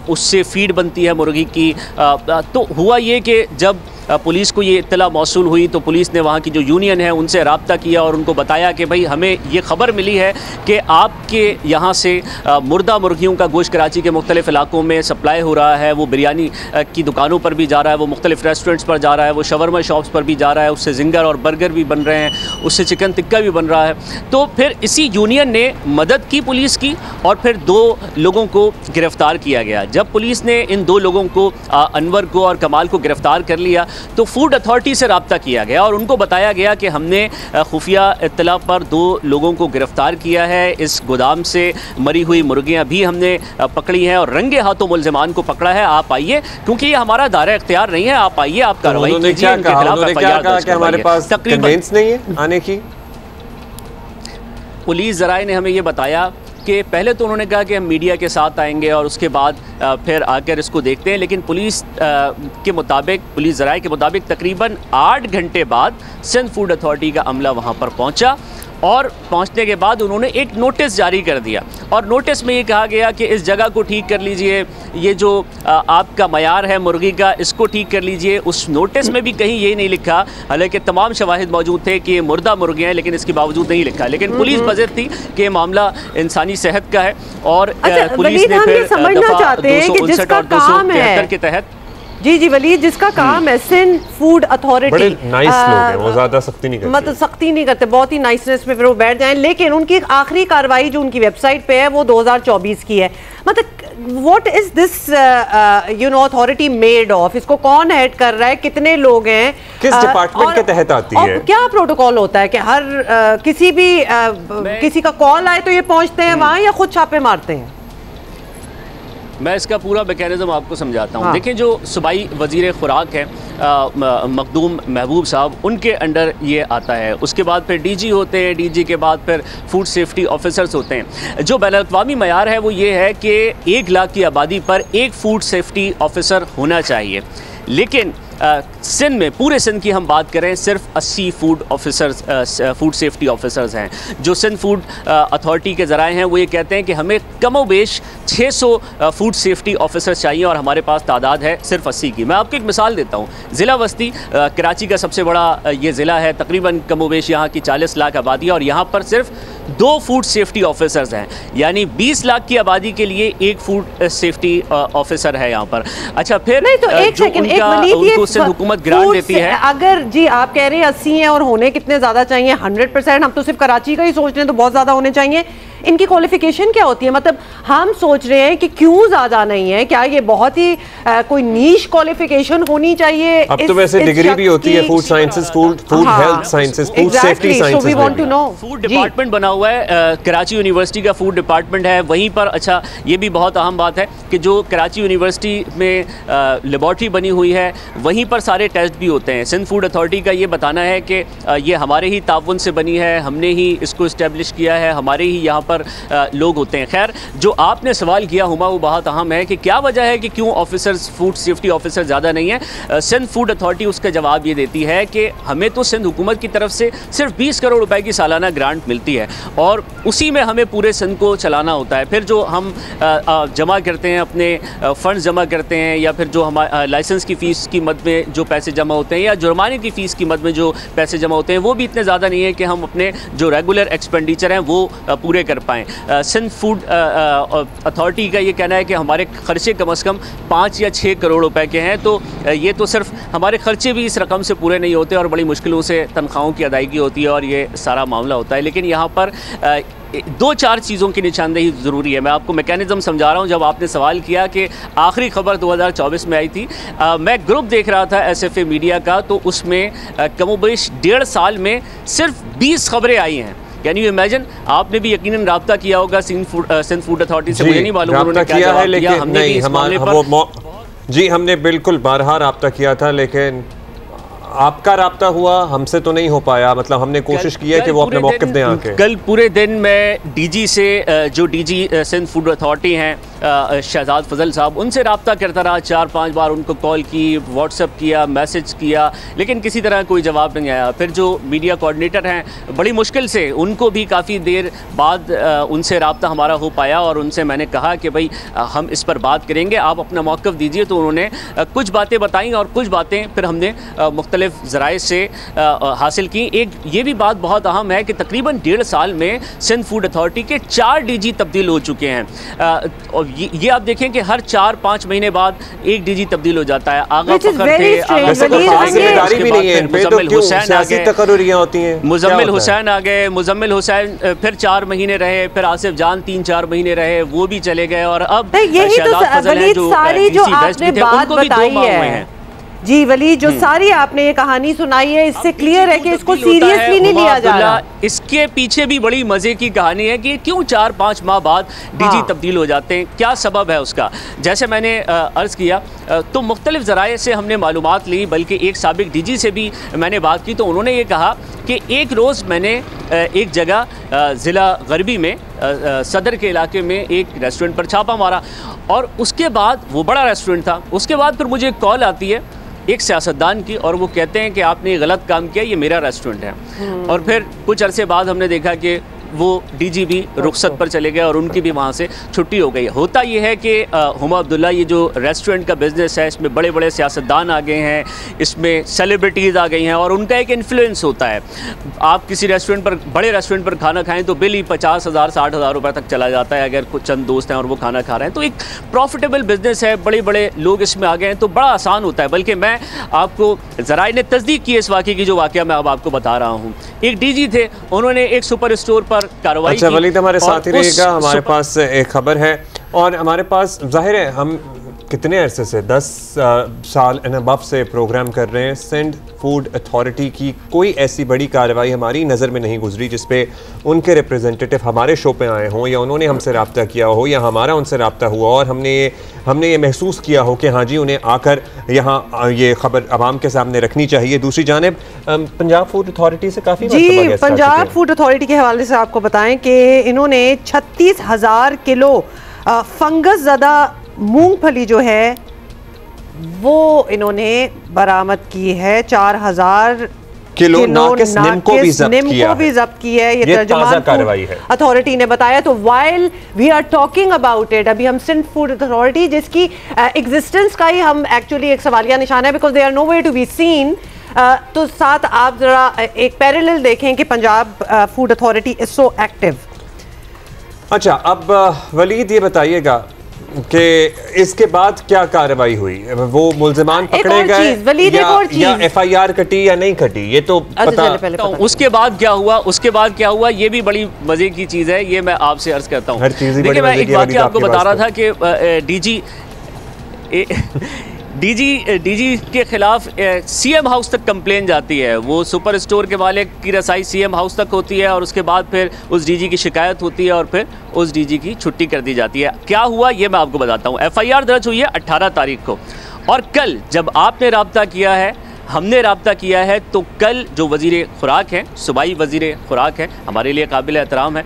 उससे फीड बनती है मुर्गी की। तो हुआ ये कि जब पुलिस को ये इत्तला मौसूल हुई तो पुलिस ने वहाँ की जो यूनियन है उनसे रब्ता किया और उनको बताया कि भाई हमें ये खबर मिली है कि आपके यहाँ से मुर्दा मुर्गियों का गोश्त कराची के मुख्तलिफ इलाकों में सप्लाई हो रहा है। वो बिरयानी की दुकानों पर भी जा रहा है, वो मुख्तलिफ रेस्टोरेंट्स पर जा रहा है, वो शवरमा शॉप्स पर भी जा रहा है, उससे जिंगर और बर्गर भी बन रहे हैं, उससे चिकन टिक्का भी बन रहा है। तो फिर इसी यूनियन ने मदद की पुलिस की और फिर 2 लोगों को गिरफ़्तार किया गया। जब पुलिस ने इन 2 लोगों को, अनवर को और कमाल को गिरफ़्तार कर लिया तो फूड अथॉरिटी से रब्ता किया गया और उनको बताया गया कि हमने खुफिया इत्तला पर 2 लोगों को गिरफ्तार किया है। इस गोदाम से मरी हुई मुर्गियां भी हमने पकड़ी हैं और रंगे हाथों मुल्ज़िमान को पकड़ा है। आप आइए, क्योंकि ये हमारा दायरा इख्तियार नहीं है, आप आइए, आप कार्रवाई कीजिए, इनके खिलाफ एफआईआर दर्ज करवाइए। हमारे पास कन्वेंस नहीं है आने की। पुलिस ज़राए ने हमें ये बताया कि पहले तो उन्होंने कहा कि हम मीडिया के साथ आएंगे और उसके बाद फिर आकर इसको देखते हैं, लेकिन पुलिस के मुताबिक, पुलिस ज़राए के मुताबिक तकरीबन 8 घंटे बाद सिंध फूड अथॉरिटी का अमला वहाँ पर पहुँचा और पहुंचने के बाद उन्होंने एक नोटिस जारी कर दिया और नोटिस में ये कहा गया कि इस जगह को ठीक कर लीजिए, ये जो आपका मयार है मुर्गी का इसको ठीक कर लीजिए। उस नोटिस में भी कहीं ये नहीं लिखा, हालांकि तमाम शवाहिद मौजूद थे कि ये मुर्दा मुर्गियाँ हैं, लेकिन इसके बावजूद नहीं लिखा। लेकिन पुलिस बजट थी कि मामला इंसानी सेहत का है और पुलिस ने फिर दफ़ा 259 और 273 के तहत जी वलीद, जिसका काम है सिंध फूड अथॉरिटी, बड़े नाइस लोग हैं, वो ज्यादा सख्ती नहीं करते, मतलब सख्ती नहीं करते, बहुत ही नाइसनेस में फिर वो बैठ जाएं। लेकिन उनकी आखिरी कार्रवाई जो उनकी वेबसाइट पे है वो 2024 की है। मतलब what is this authority made of, इसको कौन हेड कर रहा है, कितने लोग हैं, किस डिपार्टमेंट के तहत आती है, क्या प्रोटोकॉल होता है कि हर किसी भी किसी का कॉल आए तो ये पहुंचते हैं वहाँ या खुद छापे मारते हैं? मैं इसका पूरा मैकेनिज्म आपको समझाता हूँ। देखिए, जो सूबाई वज़ीर खुराक हैं मखदूम महबूब साहब, उनके अंडर ये आता है। उसके बाद फिर डीजी होते हैं, डीजी के बाद फिर फूड सेफ्टी ऑफिसर्स होते हैं। जो बैनुल-अक़वामी मयार है वो ये है कि 1 लाख की आबादी पर एक फूड सेफ्टी ऑफिसर होना चाहिए, लेकिन सिंध में, पूरे सिंध की हम बात करें, सिर्फ 80 food officers, food safety officers हैं। जो सिंध फूड अथॉरिटी के ज़राए हैं वो ये कहते हैं कि हमें कमोबेश 600 फूड सेफ्टी ऑफिसर्स चाहिए और हमारे पास तादाद है सिर्फ 80 की। मैं आपको एक मिसाल देता हूँ। ज़िला वस्ती कराची का सबसे बड़ा ये ज़िला है, तकरीबन कमोबेश यहाँ की 40 लाख आबादी है और यहाँ पर सिर्फ 2 फूड सेफ्टी ऑफिसर्स हैं, यानी 20 लाख की आबादी के लिए 1 फूड सेफ्टी ऑफिसर है यहाँ पर। अच्छा, फिर नहीं तो एक सेकंड, एक उनको सिर्फ हुकूमत ग्रांट देती है। अगर जी आप कह रहे हैं 80 हैं और होने कितने ज्यादा चाहिए, 100%, हम तो सिर्फ कराची का ही सोच रहे हैं तो बहुत ज्यादा होने चाहिए। इनकी क्वालिफिकेशन क्या होती है? मतलब हम सोच रहे हैं कि क्यों ज्यादा नहीं है, क्या ये बहुत ही कोई नीश क्वालिफिकेशन होनी चाहिए? अब तो वैसे डिग्री भी होती है, food sciences, food health sciences, food safety sciences. We want to know. Food department बना हुआ है, कराची यूनिवर्सिटी का फूड डिपार्टमेंट है वहीं पर। अच्छा, ये भी बहुत अहम बात है कि जो कराची यूनिवर्सिटी में लेबॉर्ट्री बनी हुई है वहीं पर सारे टेस्ट भी होते हैं। सिंध फूड अथॉरिटी का ये बताना है कि ये हमारे ही ताउन से बनी है, हमने ही इसको इस्टेब्लिश किया है, हमारे ही यहाँ पर लोग होते हैं। खैर, जो आपने सवाल किया हुमा वो बहुत अहम है कि क्या वजह है कि क्यों ऑफिसर्स, फूड सेफ्टी ऑफिसर ज़्यादा नहीं है। सिंध फूड अथॉरिटी उसका जवाब ये देती है कि हमें तो सिंध हुकूमत की तरफ से सिर्फ 20 करोड़ रुपए की सालाना ग्रांट मिलती है और उसी में हमें पूरे सिंध को चलाना होता है। फिर जो हम जमा करते हैं, अपने फ़ंड्स जमा करते हैं, या फिर जो हमारे लाइसेंस की फ़ीस की मद में जो पैसे जमा होते हैं या जुर्माने की फ़ीस की मद में जो पैसे जमा होते हैं, वो भी इतने ज़्यादा नहीं है कि हम अपने जो रेगुलर एक्सपेंडिचर हैं वो पूरे कर पाएँ। सिंध फूड अथॉरिटी का ये कहना है कि हमारे खर्चे कम से कम 5 या 6 करोड़ रुपए के हैं, तो ये तो सिर्फ हमारे खर्चे भी इस रकम से पूरे नहीं होते और बड़ी मुश्किलों से तनख्वाहों की अदायगी होती है और ये सारा मामला होता है। लेकिन यहाँ पर 2-4 चीज़ों की निशानदेही ज़रूरी है। मैं आपको मैकेनिज़्म समझा रहा हूँ। जब आपने सवाल किया कि आखिरी खबर 2024 में आई थी, मैं ग्रुप देख रहा था SFA मीडिया का, तो उसमें कमोबेश 1.5 साल में सिर्फ 20 खबरें आई हैं। Can you imagine? आपने भी यकीनन राब्ता किया होगा सिंध फूड अथॉरिटी से, मुझे नहीं मालूम उन्होंने क्या जवाब दिया। हमने भी इस मामले पर जी हमने बिल्कुल बारहा राब्ता किया था, लेकिन आपका राब्ता हुआ, हमसे तो नहीं हो पाया। मतलब हमने कोशिश की है कि वो अपने मौक़िफ़ दें आके। कल पूरे दिन मैं DG से, जो DG सिंध फूड अथॉरिटी हैं शहजाद फजल साहब, उनसे रब्ता करता रहा। 4-5 बार उनको कॉल की, व्हाट्सअप किया, मैसेज किया, लेकिन किसी तरह कोई जवाब नहीं आया। फिर जो मीडिया कोऑर्डिनेटर हैं, बड़ी मुश्किल से उनको भी काफ़ी देर बाद उनसे रब्ता हमारा हो पाया और उनसे मैंने कहा कि भाई हम इस पर बात करेंगे, आप अपना मौक़िफ़ दीजिए। तो उन्होंने कुछ बातें बताई और कुछ बातें फिर हमने मुख्तलिफ ज़राए से हासिल की। एक ये भी बात बहुत अहम है कि तकरीबन 1.5 साल में सिंध फूड अथॉरिटी के 4 DG तब्दील हो चुके हैं और ये आप देखें कि हर 4-5 महीने बाद एक DG तब्दील हो जाता है। आगा फखर थे, मुजम्मिल हुसैन आ गए, मुजम्मिल हुसैन फिर 4 महीने रहे, फिर आसिफ जान 3-4 महीने रहे, वो भी चले गए और अब शहजाद फजल हैं जो आपने बात बताई है जी वली, जो सारी आपने ये कहानी सुनाई है, इससे क्लियर है कि इसको सीरियसली नहीं लिया जा रहा। इसके पीछे भी बड़ी मजे की कहानी है कि क्यों 4-5 माह बाद DG तब्दील हो जाते हैं, क्या सबब है उसका। जैसे मैंने अर्ज़ किया तो मुख्तलिफ ज़राए से हमने मालूमात ली, बल्कि एक साबिक DG से भी मैंने बात की तो उन्होंने ये कहा कि एक रोज़ मैंने एक जगह ज़िला गरबी में सदर के इलाके में एक रेस्टोरेंट पर छापा मारा और उसके बाद, वो बड़ा रेस्टोरेंट था, उसके बाद फिर मुझे कॉल आती है एक सियासतदान की और वो कहते हैं कि आपने गलत काम किया, ये मेरा रेस्टोरेंट है। और फिर कुछ अरसे बाद हमने देखा कि वो DG भी रुखसत पर चले गए और उनकी भी वहाँ से छुट्टी हो गई। होता ये है कि हुमा अब्दुल्ला, ये जो रेस्टोरेंट का बिज़नेस है, इसमें बड़े बड़े सियासतदान आ गए हैं, इसमें सेलिब्रिटीज़ आ गई हैं और उनका एक इन्फ्लुएंस होता है। आप किसी रेस्टोरेंट पर, बड़े रेस्टोरेंट पर खाना खाएं तो बिल ही 50,000-60,000 रुपये तक चला जाता है अगर कुछ चंद दोस्त हैं और वो खाना खा रहे हैं। तो एक प्रॉफिटेबल बिज़नेस है, बड़े बड़े लोग इसमें आ गए हैं तो बड़ा आसान होता है। बल्कि मैं आपको ज़राए ने तस्दीक की इस वाक़े की, जो वाक़या मैं अब आपको बता रहा हूँ। एक DG थे, उन्होंने एक सुपर स्टोर पर कार्रवाई की। अच्छा वलीद, हमारे साथ ही रहेगा, हमारे पास एक खबर है और हमारे पास जाहिर है हम कितने अरसे से 10 साल एंड अबव से प्रोग्राम कर रहे हैं। सिंध फूड अथॉरिटी की कोई ऐसी बड़ी कार्रवाई हमारी नज़र में नहीं गुजरी जिस पे उनके रिप्रेजेंटेटिव हमारे शो पे आए हों या उन्होंने हमसे रब्ता किया हो या हमारा उनसे रब्ता हुआ और हमने ये महसूस किया हो कि हाँ जी उन्हें आकर यहाँ ये खबर आवाम के सामने रखनी चाहिए। दूसरी जानिब पंजाब फूड अथॉरिटी से काफ़ी जी, पंजाब फूड अथॉरिटी के हवाले से आपको बताएं कि इन्होंने 36,000 किलो फंगस ज़दा मूंगफली जो है वो इन्होंने बरामद की है। 4000 किलो नाकिस निम्को भी जब्त की है। ये तर्जुमान कार्रवाई है, अथॉरिटी ने बताया। तो while we are talking about it, अभी हम सिंध फूड अथॉरिटी जिसकी एग्जिस्टेंस का ही हम एक्चुअली एक सवालिया निशान है, because they are no way to be seen. तो साथ आप जरा एक पैरेलल देखें कि Punjab food authority is so active. अच्छा, अब वलीद ये बताइएगा कि इसके बाद क्या कार्रवाई हुई? वो मुल्जिमान पकड़े गए या FIR कटी या नहीं कटी, ये तो पता। तो उसके बाद क्या हुआ, ये भी बड़ी मजे की चीज है, ये मैं आपसे अर्ज करता हूँ। देखिए, मैं एक बात आपको बता रहा था कि डीजी के खिलाफ CM हाउस तक कंप्लेन जाती है। वो सुपर स्टोर के मालिक की रसाई CM हाउस तक होती है और उसके बाद फिर उस डीजी की शिकायत होती है और फिर उस डीजी की छुट्टी कर दी जाती है। क्या हुआ ये मैं आपको बताता हूँ। FIR दर्ज हुई है 18 तारीख को, और कल जब आपने राब्ता किया है, हमने राब्ता किया है, तो कल जो वज़ीर खुराक हैं, सूबाई वज़ीर खुराक हैं, हमारे लिए काबिल एहतराम है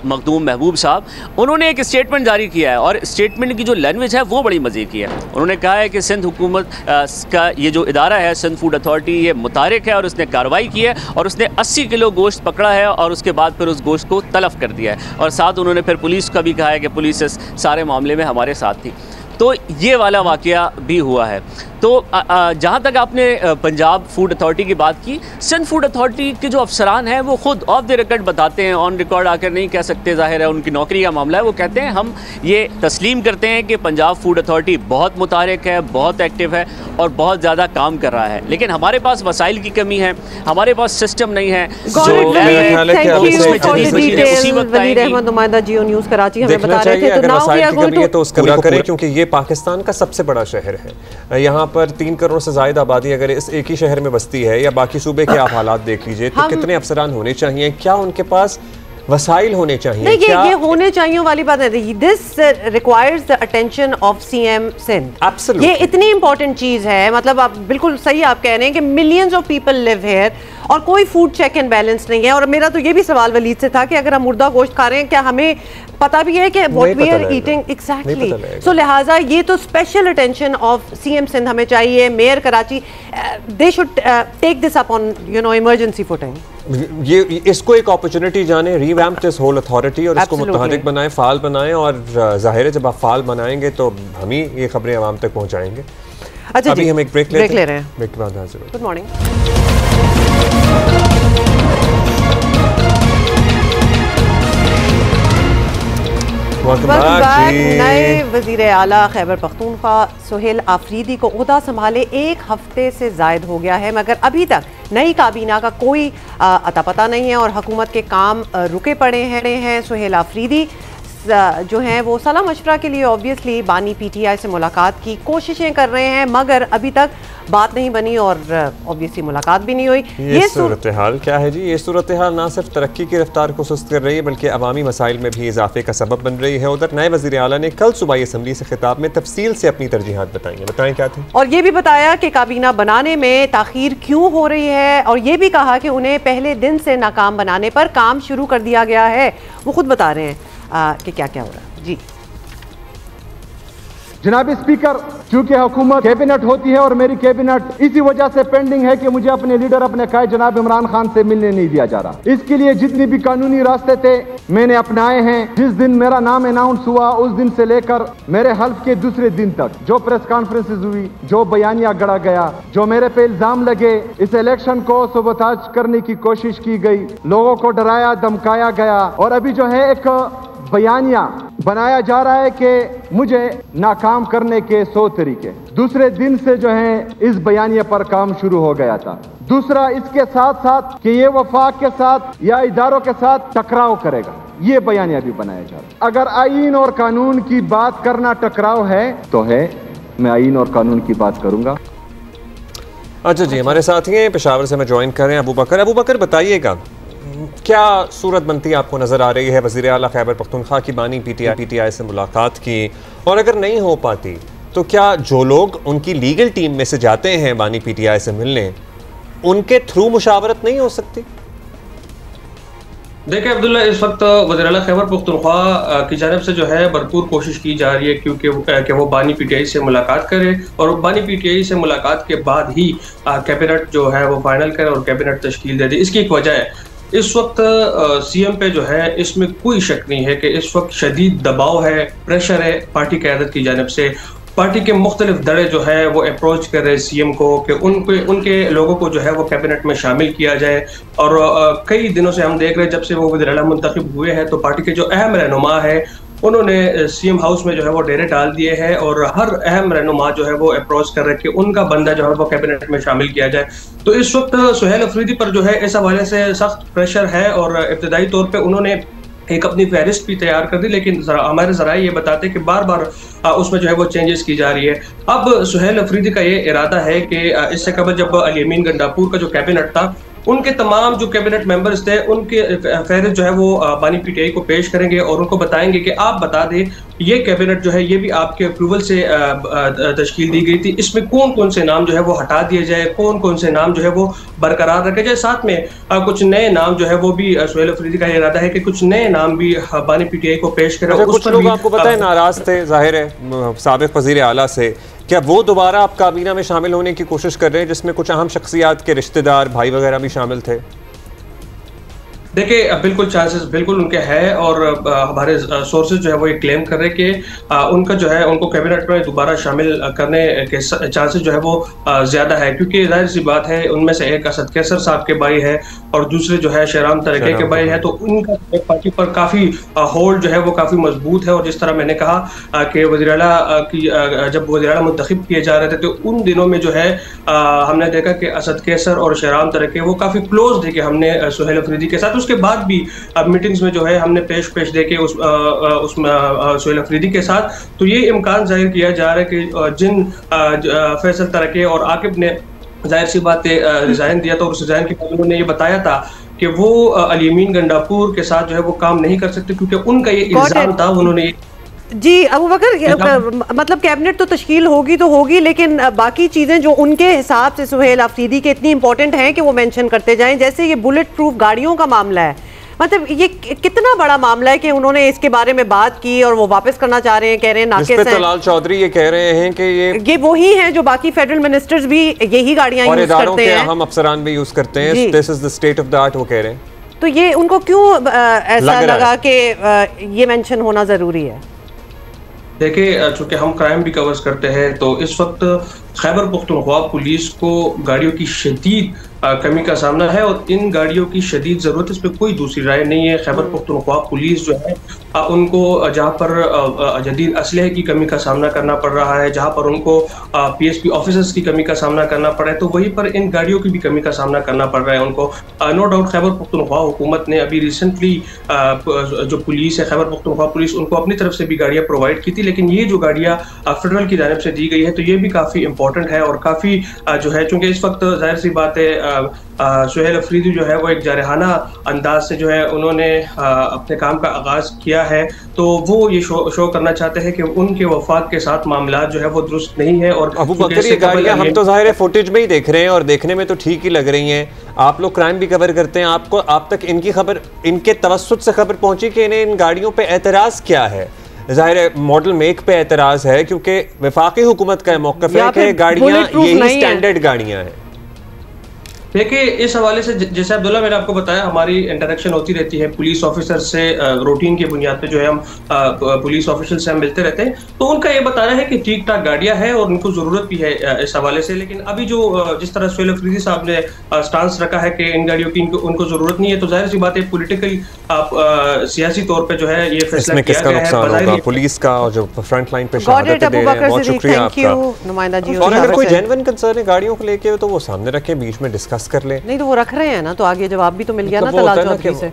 मखदूम महबूब साहब, उन्होंने एक स्टेटमेंट जारी किया है। और स्टेटमेंट की जो लैंग्वेज है वो बड़ी मज़े की है। उन्होंने कहा है कि सिंध हुकूमत का ये जो इदारा है सिंध फूड अथॉरिटी, ये मुतारिक है और उसने कार्रवाई की है और उसने 80 किलो गोश्त पकड़ा है और उसके बाद फिर उस गोश्त को तलफ कर दिया है। और साथ उन्होंने फिर पुलिस का भी कहा है कि पुलिस इस सारे मामले में हमारे साथ थी। तो ये वाला वाक़या भी हुआ है। तो जहाँ तक आपने पंजाब फूड अथॉरिटी की बात की, सिंध फूड अथॉरिटी के जो अफसरान हैं वो खुद ऑफ द रिकॉर्ड बताते हैं, ऑन रिकॉर्ड आकर नहीं कह सकते, जाहिर है उनकी नौकरी का मामला है। वो कहते हैं हम ये तस्लीम करते हैं कि पंजाब फूड अथॉरिटी बहुत मुतारिक है, बहुत एक्टिव है और बहुत ज़्यादा काम कर रहा है, लेकिन हमारे पास वसाइल की कमी है, हमारे पास सिस्टम नहीं है। क्योंकि ये पाकिस्तान का सबसे बड़ा शहर है, यहाँ पर 3 करोड़ से ज़्यादा आबादी अगर इस एक ही शहर में बसती है, या बाकी सूबे के आप हालात देख लीजिए, तो कितने अफसरान होने चाहिए, क्या उनके पास वसाइल होने चाहिए? नहीं, ये होने चाहिए वाली बात है। This requires the attention of CM Sindh. ये इतनी इंपॉर्टेंट चीज है। मतलब आप बिल्कुल सही आप कह रहे हैं कि millions of people live here और कोई फूड चेक एंड बैलेंस नहीं है। और मेरा तो ये भी सवाल वलीद से था कि अगर हम मुर्दा गोश्त खा रहे हैं, क्या हमें पता भी है कि what we are eating exactly? So लिहाजा ये तो special attention of CM Sindh हमें चाहिए। Mayor Karachi, they should take this up on emergency footing. ये इसको एक अपॉर्चुनिटी जाने, रिवैम्प दिस होल अथॉरिटी और इसको मुतहरिक बनाएं, फाल बनाएं। और जाहिर है जब आप फाल बनाएंगे तो हम ही ये खबरें आवाम तक पहुंचाएंगे। अच्छा, अभी हम एक ब्रेक ले रहे हैं। ब्रेक के बाद हाजिर। Good morning. नए वज़ीर आला खैबर पख्तूनख्वा सुहेल आफरीदी को ओहदा संभाले 1 हफ्ते से ज़ायद हो गया है, मगर अभी तक नई काबीना का कोई अता पता नहीं है और हुकूमत के काम रुके पड़े हैं। सुहेल आफरीदी जो हैं वो सलाह मशवरा के लिए ऑब्वियसली बानी PTI से मुलाकात की कोशिशें कर रहे हैं, मगर अभी तक बात नहीं बनी और ऑब्वियसली मुलाकात भी नहीं हुई। ये सूरत हाल क्या है जी? ये सूरत हाल ना सिर्फ तरक्की की रफ्तार को सुस्त कर रही है बल्कि अवामी मसाइल में भी इजाफे का सबब बन रही है। उधर नए वज़ीर आला ने कल सूबाई असम्बली से खिताब में तफसील से अपनी तरजीहात बताएं क्या थी, और ये भी बताया कि काबीना बनाने में ताखीर क्यों हो रही है, और ये भी कहा कि उन्हें पहले दिन से नाकाम बनाने पर काम शुरू कर दिया गया है। वो खुद बता रहे हैं कि क्या क्या हो रहा है। जी जनाब स्पीकर, चूंकि हुकूमत कैबिनेट होती है और मेरी कैबिनेट इसी वजह से पेंडिंग है कि मुझे अपने लीडर अपने कायद जनाब इमरान खान से मिलने नहीं दिया जा रहा। इसके लिए जितनी भी कानूनी रास्ते थे मैंने अपनाए हैं। जिस दिन मेरा नाम अनाउंस हुआ उस दिन से लेकर मेरे हल्फ के दूसरे दिन तक जो प्रेस कॉन्फ्रेंसेज हुई, जो बयानिया गढ़ा गया, जो मेरे पे इल्जाम लगे, इस इलेक्शन को सबोताज करने की कोशिश की गई, लोगों को डराया धमकाया गया, और अभी जो है एक बयानिया बनाया जा रहा है कि मुझे नाकाम करने के 100 तरीके। दूसरे दिन से जो है इस बयानिया पर काम शुरू हो गया था। दूसरा, इसके साथ साथ कि ये वफाक के साथ या इदारों के साथ टकराव करेगा, ये बयानिया भी बनाया जा रहा है। अगर आईन और कानून की बात करना टकराव है तो है, मैं आईन और कानून की बात करूंगा। अच्छा जी, हमारे साथी हैं पेशावर से, मैं ज्वाइन कर रहे हैं अबू बकर। अबू बकर, बताइएगा क्या सूरत बनती आपको नज़र आ रही है? वज़ीर आला खैबर पख्तूनख्वा की बानी PTI से मुलाकात की, और अगर नहीं हो पाती तो क्या जो लोग उनकी लीगल टीम में से जाते हैं बानी PTI से मिलने, उनके थ्रू मुशावरत नहीं हो सकती? देखिए अब्दुल्ला, इस वक्त वज़ीर-ए-आला खैबर पख्तूनख्वा की जानिब से जो है भरपूर कोशिश की जा रही है क्योंकि वो बानी पीटीआई से मुलाकात करे और बानी पीटीआई से मुलाकात के बाद ही कैबिनेट जो है वो फाइनल करे और कैबिनेट तश्कील दे दी। इसकी एक वजह है, इस वक्त सीएम पे जो है इसमें कोई शक नहीं है कि इस वक्त शदीद दबाव है, प्रेशर है पार्टी क़यादत की जानिब से। पार्टी के मुख्तलिफ दड़े जो है वो अप्रोच कर रहे हैं सीएम को कि उनके लोगों को जो है वो कैबिनेट में शामिल किया जाए। और कई दिनों से हम देख रहे हैं जब से वो वज़ीर-ए-आला मुंतखब हुए हैं तो पार्टी के जो अहम रहनुमा है उन्होंने सीएम हाउस में जो है वो डेरे डाल दिए हैं और हर अहम रहनुमा जो है वो अप्रोच कर रहे हैं कि उनका बंदा जो है वो कैबिनेट में शामिल किया जाए। तो इस वक्त सुहेल अफरीदी पर जो है इस हवाले से सख्त प्रेशर है और इब्तदाई तौर पर उन्होंने एक अपनी फहरिस्त भी तैयार कर दी, लेकिन हमारे ज़राए ये बताते हैं कि बार बार उसमें जो है वो चेंजेस की जा रही है। अब सुहेल अफरीदी का ये इरादा है कि इससे कबल जब अली अमीन गंडापुर का जो कैबिनेट था उनके तमाम जो कैबिनेट मेंबर्स थे उनके फहरिस्त जो है वो बानी पीटीआई को पेश करेंगे और उनको बताएंगे कि आप बता दें ये कैबिनेट जो है ये भी आपके अप्रूवल से तश्कील दी गई थी, इसमें कौन कौन से नाम जो है वो हटा दिए जाए, कौन कौन से नाम जो है वो बरकरार रखे जाए। साथ में कुछ नए नाम जो है वो भी सुहेल अफरीदी का इरादा है कि कुछ नए नाम भी बानी पीटीआई को पेश करें। कुछ लोग आपको पता है नाराज थे जाहिर है साबिक वज़ीर आला से, क्या वो दोबारा आप काबीना में शामिल होने की कोशिश कर रहे हैं जिसमें कुछ अहम शख्सियात के रिश्तेदार भाई वगैरह भी शामिल थे? देखिए बिल्कुल चांसेस बिल्कुल उनके हैं और हमारे सोर्सेज जो है वो ये क्लेम कर रहे हैं कि उनका जो है उनको कैबिनेट में दोबारा शामिल करने के चांसेस जो है वो ज़्यादा है, क्योंकि जाहिर सी बात है उनमें से एक असद कैसर साहब के भाई है और दूसरे जो है शहराम तरके के भाई है, तो उनका पार्टी पर काफ़ी होल्ड जो है वो काफ़ी मजबूत है। और जिस तरह मैंने कहा कि वज़ीर-ए-आला की जब वज़ीर-ए-आला मुंतखब किए जा रहे थे तो उन दिनों में जो है हमने देखा कि असद कैसर और शहराम तरके वो काफ़ी क्लोज थे कि हमने सुहेल अफरीदी के साथ, उसके बाद भी मीटिंग्स में जो है हमने पेश देके उसमें सुहेल अफरीदी के साथ, तो ये इम्कान जाहिर किया जा रहा है कि जिन फैसल तरके और आकिब ने जाहिर सी बात रिजाइन दिया, तो उस रिजाइन के बाद उन्होंने ये बताया था कि वो अली अमीन गंडापुर के साथ जो है वो काम नहीं कर सकते क्योंकि उनका ये इल्जाम था। उन्होंने जी अबू बकर मतलब कैबिनेट तो तश्कील होगी तो होगी, लेकिन बाकी चीज़ें जो उनके हिसाब से सुहेल अफरीदी के इतनी इंपॉर्टेंट हैं कि वो मेंशन करते जाएं, जैसे ये बुलेट प्रूफ गाड़ियों का मामला है, मतलब ये कितना बड़ा मामला है कि उन्होंने इसके बारे में बात की और वो वापस करना चाह रहे हैं, कह रहे हैं नाक़िस हैं। तलाल चौधरी ये कह रहे हैं कि ये वही हैं जो बाकी फेडरल मिनिस्टर्स भी यही गाड़ियां यूज करते हैं, हम अफसरान भी यूज करते हैं, this is the state of the art, वो कह रहे हैं। तो ये उनको क्यों ऐसा लगा कि ये मेंशन होना जरूरी है? देखिए चूंकि हम क्राइम भी कवर्स करते हैं तो इस वक्त खैबर पख्तूनख्वा पुलिस को गाड़ियों की शदीद कमी का सामना है और इन गाड़ियों की शदीद ज़रूरत, इस पर कोई दूसरी राय नहीं है। खैबर पख्तूनख्वा पुलिस जो है उनको जहाँ पर जदीद असलहे की कमी का सामना करना पड़ रहा है, जहाँ पर उनको पीएसपी ऑफिसर्स की कमी का सामना करना पड़ा है, तो वहीं पर इन गाड़ियों की भी कमी का सामना करना पड़ रहा है उनको। नो डाउट खैबर पख्तूनख्वा हुकूमत ने अभी रिसेंटली जो पुलिस है खैबर पख्तूनख्वा पुलिस उनको अपनी तरफ से भी गाड़ियाँ प्रोवाइड की थी, लेकिन ये जो गाड़ियाँ फेडरल की जानिब से दी गई है तो ये भी काफ़ी इंपॉर्टेंट है और काफ़ी जो है, चूँकि इस वक्त जाहिर सी बात है सुहेल अफरीदी जो है वो एक जारहाना अंदाज से जो है उन्होंने अपने काम का आगाज किया है, तो वो ये शो करना चाहते हैं कि उनके वफात के साथ मामला जो है वो दुरुस्त नहीं है। और अबू बकर ये गाड़ियां हम तो जाहिर है फुटेज में ही देख रहे हैं और देखने में तो ठीक ही लग रही हैं, आप लोग क्राइम भी कवर करते हैं, आपको आप तक इनकी खबर, इनके तवस्सुत से खबर पहुंची कि इन्हें इन गाड़ियों पे एतराज़ क्या है? जाहिर है मॉडल मेक पे एतराज़ है क्योंकि वफाकी हुकूमत का मौक़िफ़ है कि गाड़ियाँ यही स्टैंडर्ड गाड़ियाँ हैं। देखिए इस हवाले से जैसे अब्दुल्ला मैंने आपको बताया हमारी इंटरेक्शन होती रहती है पुलिस ऑफिसर से, रूटीन के बुनियाद पे जो है हम पुलिस ऑफिसर से हम मिलते रहते हैं, तो उनका ये बताना है कि ठीक ठाक गाड़ियां हैं और उनको ज़रूरत भी है इस हवाले से। लेकिन अभी जो जिस तरह सुहेल अफरीदी साहब ने स्टांस रखा है कि इन गाड़ियों की उनको ज़रूरत नहीं है, तो जाहिर सी बात है पोलिटिकल सियासी तौर पर जो है ये फैसला किया गया है पुलिस का और जो फ्रंट लाइन पे शहादत दे रहे हैं। बहुत शुक्रिया आपका। और अगर कोई जेन्युइन कंसर्न है गाड़ियों को लेके तो वो सामने रखें, बीच में डिस्कस कर ले। नहीं तो वो रख रहे हैं ना, तो आगे जवाब भी तो मिल गया ना तलाल चौधरी से।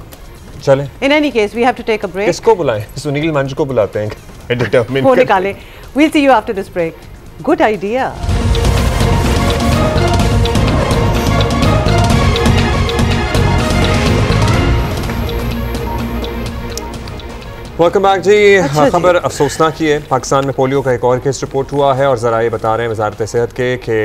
चलें, in any case we have to take a break. किसको बुलाएं? सुनील मंच को बुलाते हैं, डिटरमिन वो निकाले। We'll see you after this break. Good idea. Welcome back जी। खबर अफसोसनाक ही है, पाकिस्तान में पोलियो का एक और केस रिपोर्ट हुआ है और ज़रा ये बता रहे हैं वजारत सेहत के कि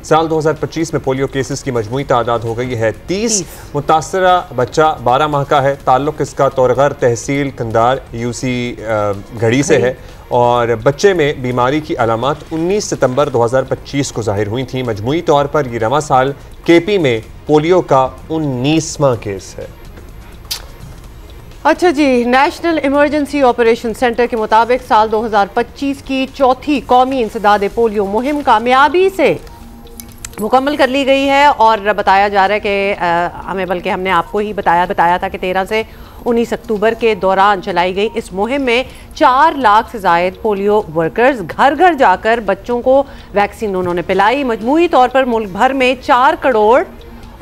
साल 2025 में पोलियो केसेस की मजमूई तादाद हो गई है 30। मुतासरा बच्चा 12 माह का है। ताल्लुक इसका तौरगर तहसील कंधार यूसी घड़ी से है और बच्चे में बीमारी की अलामत 19 सितंबर 2025 को जाहिर हुई थी। मजमूई तौर पर ये रवां साल केपी में पोलियो का 19वां केस है। अच्छा जी, नेशनल इमरजेंसी ऑपरेशन सेंटर के मुताबिक साल 2025 की चौथी कौमी इंसदाद पोलियो मुहिम कामयाबी से मुकम्मल कर ली गई है और बताया जा रहा है कि हमें, बल्कि हमने आपको ही बताया था कि 13 से 19 अक्टूबर के दौरान चलाई गई इस मुहिम में 4 लाख से ज़ायद पोलियो वर्कर्स घर घर जाकर बच्चों को वैक्सीन उन्होंने पिलाई। मजमूई तौर पर मुल्क भर में 4 करोड़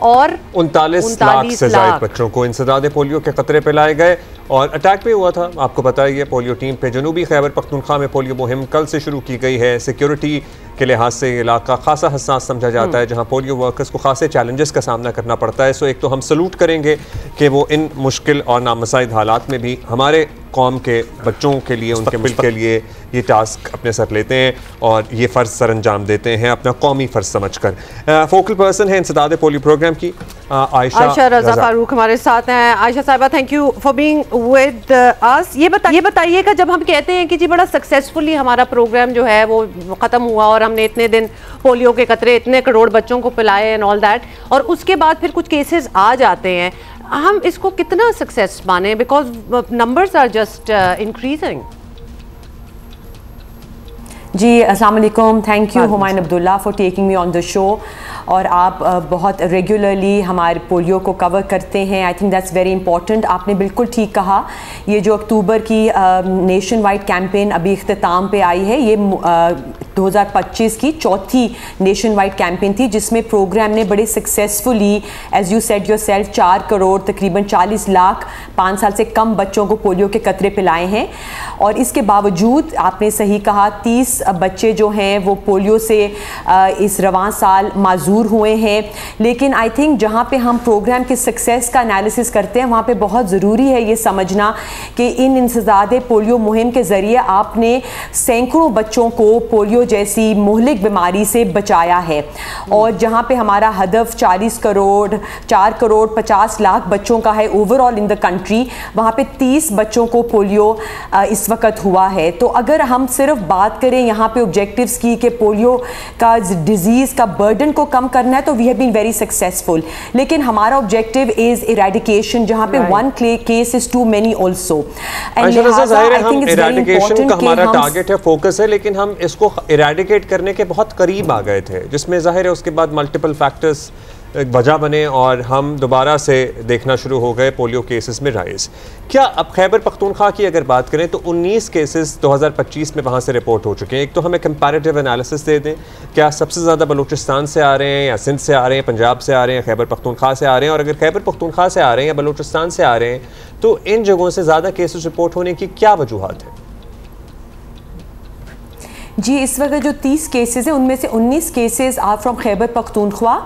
और 39 लाख से ज़ायद बच्चों को इंसदाद पोलियो के खतरे पिलाए गए और अटैक भी हुआ था। आपको पता ही है पोलियो टीम पे जनूबी खैबर पख्तूनख्वा में पोलियो मुहिम कल से शुरू की गई है। सिक्योरिटी के लिहाज से ये इलाका खासा हसास समझा जाता है, जहां पोलियो वर्कर्स को खासे चैलेंजेस का सामना करना पड़ता है। सो एक तो हम सलूट करेंगे कि वो इन मुश्किल और नामसाइद हालात में भी हमारे कौम के बच्चों के लिए, उनके मुल्क के लिए ये टास्क अपने सर लेते हैं और ये फ़र्ज़ सर अंजाम देते हैं अपना कौमी फ़र्ज़ समझ कर। फोकल पर्सन है इंसदाद पोलियो प्रोग्राम की आयशा रज़ा फारूक हमारे साथ हैं। आयशा साहिबा, thank you for being with अस। ये बताइएगा, जब हम कहते हैं कि जी बड़ा सक्सेसफुली हमारा प्रोग्राम जो है वो ख़त्म हुआ और हमने इतने दिन पोलियो के कतरे इतने करोड़ बच्चों को पिलाए एंड ऑल दैट, और उसके बाद फिर कुछ केसेस आ जाते हैं, हम इसको कितना सक्सेस माने? Because numbers are just increasing. जी अस्सलाम वालेकुम, thank you Humayun Abdullah for taking me on the show. और आप बहुत रेगुलरली हमारे पोलियो को कवर करते हैं। I think that's very important. आपने बिल्कुल ठीक कहा, ये जो अक्टूबर की नेशन वाइड कैंपेन अभी इख्तिताम पे आई है, ये 2025 की चौथी नेशन वाइड कैंपेन थी, जिसमें प्रोग्राम ने बड़े successfully, as you said yourself, 4 crore तकरीबन 40 लाख 5 साल से कम बच्चों को पोलियो के कतरे पिलाए हैं। और इसके बावजूद आपने सही कहा, 30 बच्चे जो हैं वो पोलियो से इस रवां साल माजूर हुए हैं। लेकिन आई थिंक जहाँ पे हम प्रोग्राम के सक्सेस का एनालिसिस करते हैं, वहाँ पे बहुत ज़रूरी है ये समझना कि इन इंसदाद पोलियो मुहिम के ज़रिए आपने सैकड़ों बच्चों को पोलियो जैसी मुहलिक बीमारी से बचाया है। और जहाँ पे हमारा हदफ 4 करोड़ 50 लाख बच्चों का है ओवरऑल इन द कंट्री, वहाँ पे 30 बच्चों को पोलियो इस वक्त हुआ है। तो अगर हम सिर्फ बात करें यहाँ पे ऑब्जेक्टिव्स की कि पोलियो का डिजीज़ का बर्डन को कम करना है, तो we have been very successful. लेकिन हमारा ऑब्जेक्टिव इज इरेडिकेशन, जहाँ पे 1 case is too many also. Eradication का हमारा टारगेट है, फोकस है, लेकिन हम इसको इरेडिकेट करने के बहुत करीब आ गए थे, जिसमें जाहिर है उसके बाद मल्टीपल फैक्टर्स वजह बने और हम दोबारा से देखना शुरू हो गए पोलियो केसेस में राइज। क्या अब खैबर पख्तूनख्वा की अगर बात करें तो 19 केसेस 2025 में वहाँ से रिपोर्ट हो चुके हैं। एक तो हमें कंपैरेटिव एनालिसिस दे दें, क्या सबसे ज़्यादा बलूचिस्तान से आ रहे हैं या सिंध से आ रहे हैं, पंजाब से आ रहे हैं, खैबर पख्तूनख्वा से आ रहे हैं? और अगर खैबर पख्तूनख्वा से आ रहे हैं या बलूचिस्तान से आ रहे हैं तो इन जगहों से ज़्यादा केसेस रिपोर्ट होने की क्या वजूहत है? जी, इस वक्त जो 30 केसेस हैं उनमें से 19 cases are from Khyber Pakhtunkhwa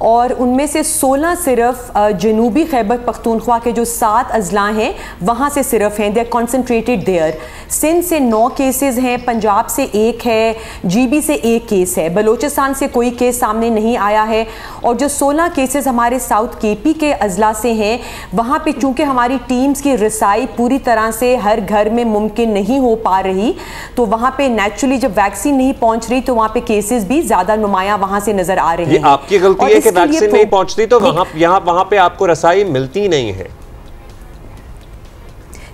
और उनमें से 16 सिर्फ जनूबी खैबर पख्तूनख्वा के जो 7 अजला हैं वहाँ से सिर्फ हैं, they are concentrated there. Sindh से 9 केसेस हैं, पंजाब से 1 है, जीबी से 1 केस है, बलूचिस्तान से कोई केस सामने नहीं आया है। और जो 16 केसेस हमारे साउथ केपी के अजला से हैं, वहाँ पे चूँकि हमारी टीम्स की रसाई पूरी तरह से हर घर में मुमकिन नहीं हो पा रही, तो वहाँ पे नेचुरली जब वैक्सीन नहीं पहुँच रही तो वहाँ पे केसेस भी ज़्यादा नुमाया वहाँ से नज़र आ रहे हैं। आपकी गलती है कि वैक्सीन नहीं पहुँचती तो वहाँ पे आपको रसाई मिलती नहीं है।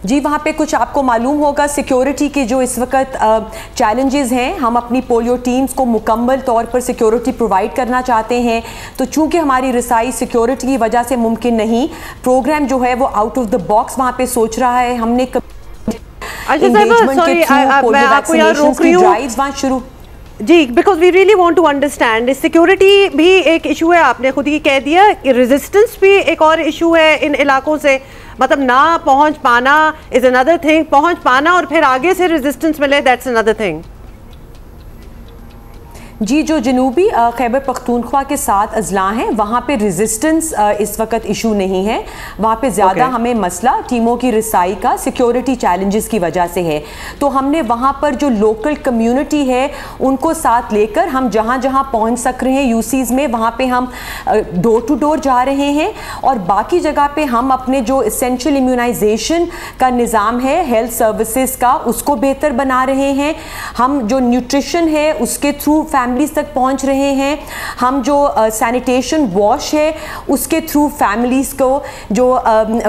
जी, वहाँ पे कुछ आपको मालूम होगा सिक्योरिटी के जो इस वक्त चैलेंजेस हैं, हम अपनी पोलियो टीम्स को मुकम्मल तौर पर सिक्योरिटी प्रोवाइड करना चाहते हैं, तो चूंकि हमारी रसाई सिक्योरिटी की वजह से मुमकिन नहीं, प्रोग्राम जो है वो आउट ऑफ द बॉक्स वहाँ पे सोच रहा है। हमने जी, because we really want to understand, security भी एक इशू है, आपने खुद ही कह दिया, रेजिस्टेंस भी एक और इशू है इन इलाकों से, मतलब ना पहुंच पाना इज अनदर थिंग, पहुंच पाना और फिर आगे से रेजिस्टेंस मिले दैट्स अनदर थिंग। जी, जो जनूबी खैबर पख्तूनख्वा के 7 अजला हैं वहाँ पे रेजिस्टेंस इस वक्त इशू नहीं है। वहाँ पे ज़्यादा हमें मसला टीमों की रिसाई का सिक्योरिटी चैलेंजेस की वजह से है। तो हमने वहाँ पर जो लोकल कम्युनिटी है उनको साथ लेकर हम जहाँ जहाँ पहुँच सक रहे हैं यूसीज़ में, वहाँ पे हम डोर टू डोर जा रहे हैं और बाकी जगह पे हम अपने जो इसेंशियल इम्यूनाइजेशन का निज़ाम है हेल्थ सर्विसेज का उसको बेहतर बना रहे हैं। हम जो न्यूट्रिशन है उसके थ्रू फैमिलीज तक पहुंच रहे हैं। हम जो सैनिटेशन वॉश है उसके थ्रू फैमिलीज को जो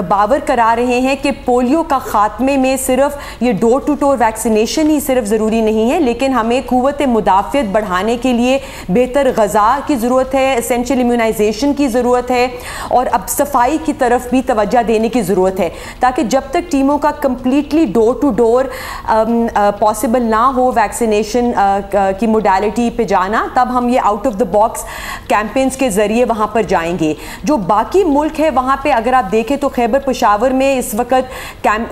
बावर करा रहे हैं कि पोलियो का खात्मे में सिर्फ ये डोर टू डोर वैक्सीनेशन ही सिर्फ ज़रूरी नहीं है, लेकिन हमें क़ुव्वत मुदाफ़ियत बढ़ाने के लिए बेहतर ग़ज़ा की ज़रूरत है, एसेंशियल इम्यूनाइजेशन की ज़रूरत है और अब सफाई की तरफ भी तवज्जो देने की ज़रूरत है, ताकि जब तक टीमों का completely door to door possible ना हो वैक्सीनेशन की मोडालिटी पे जाना, तब हम ये out of the box campaigns के ज़रिए वहाँ पर जाएंगे। जो बाकी मुल्क है वहाँ पे अगर आप देखें तो खैबर पेशावर में इस वक्त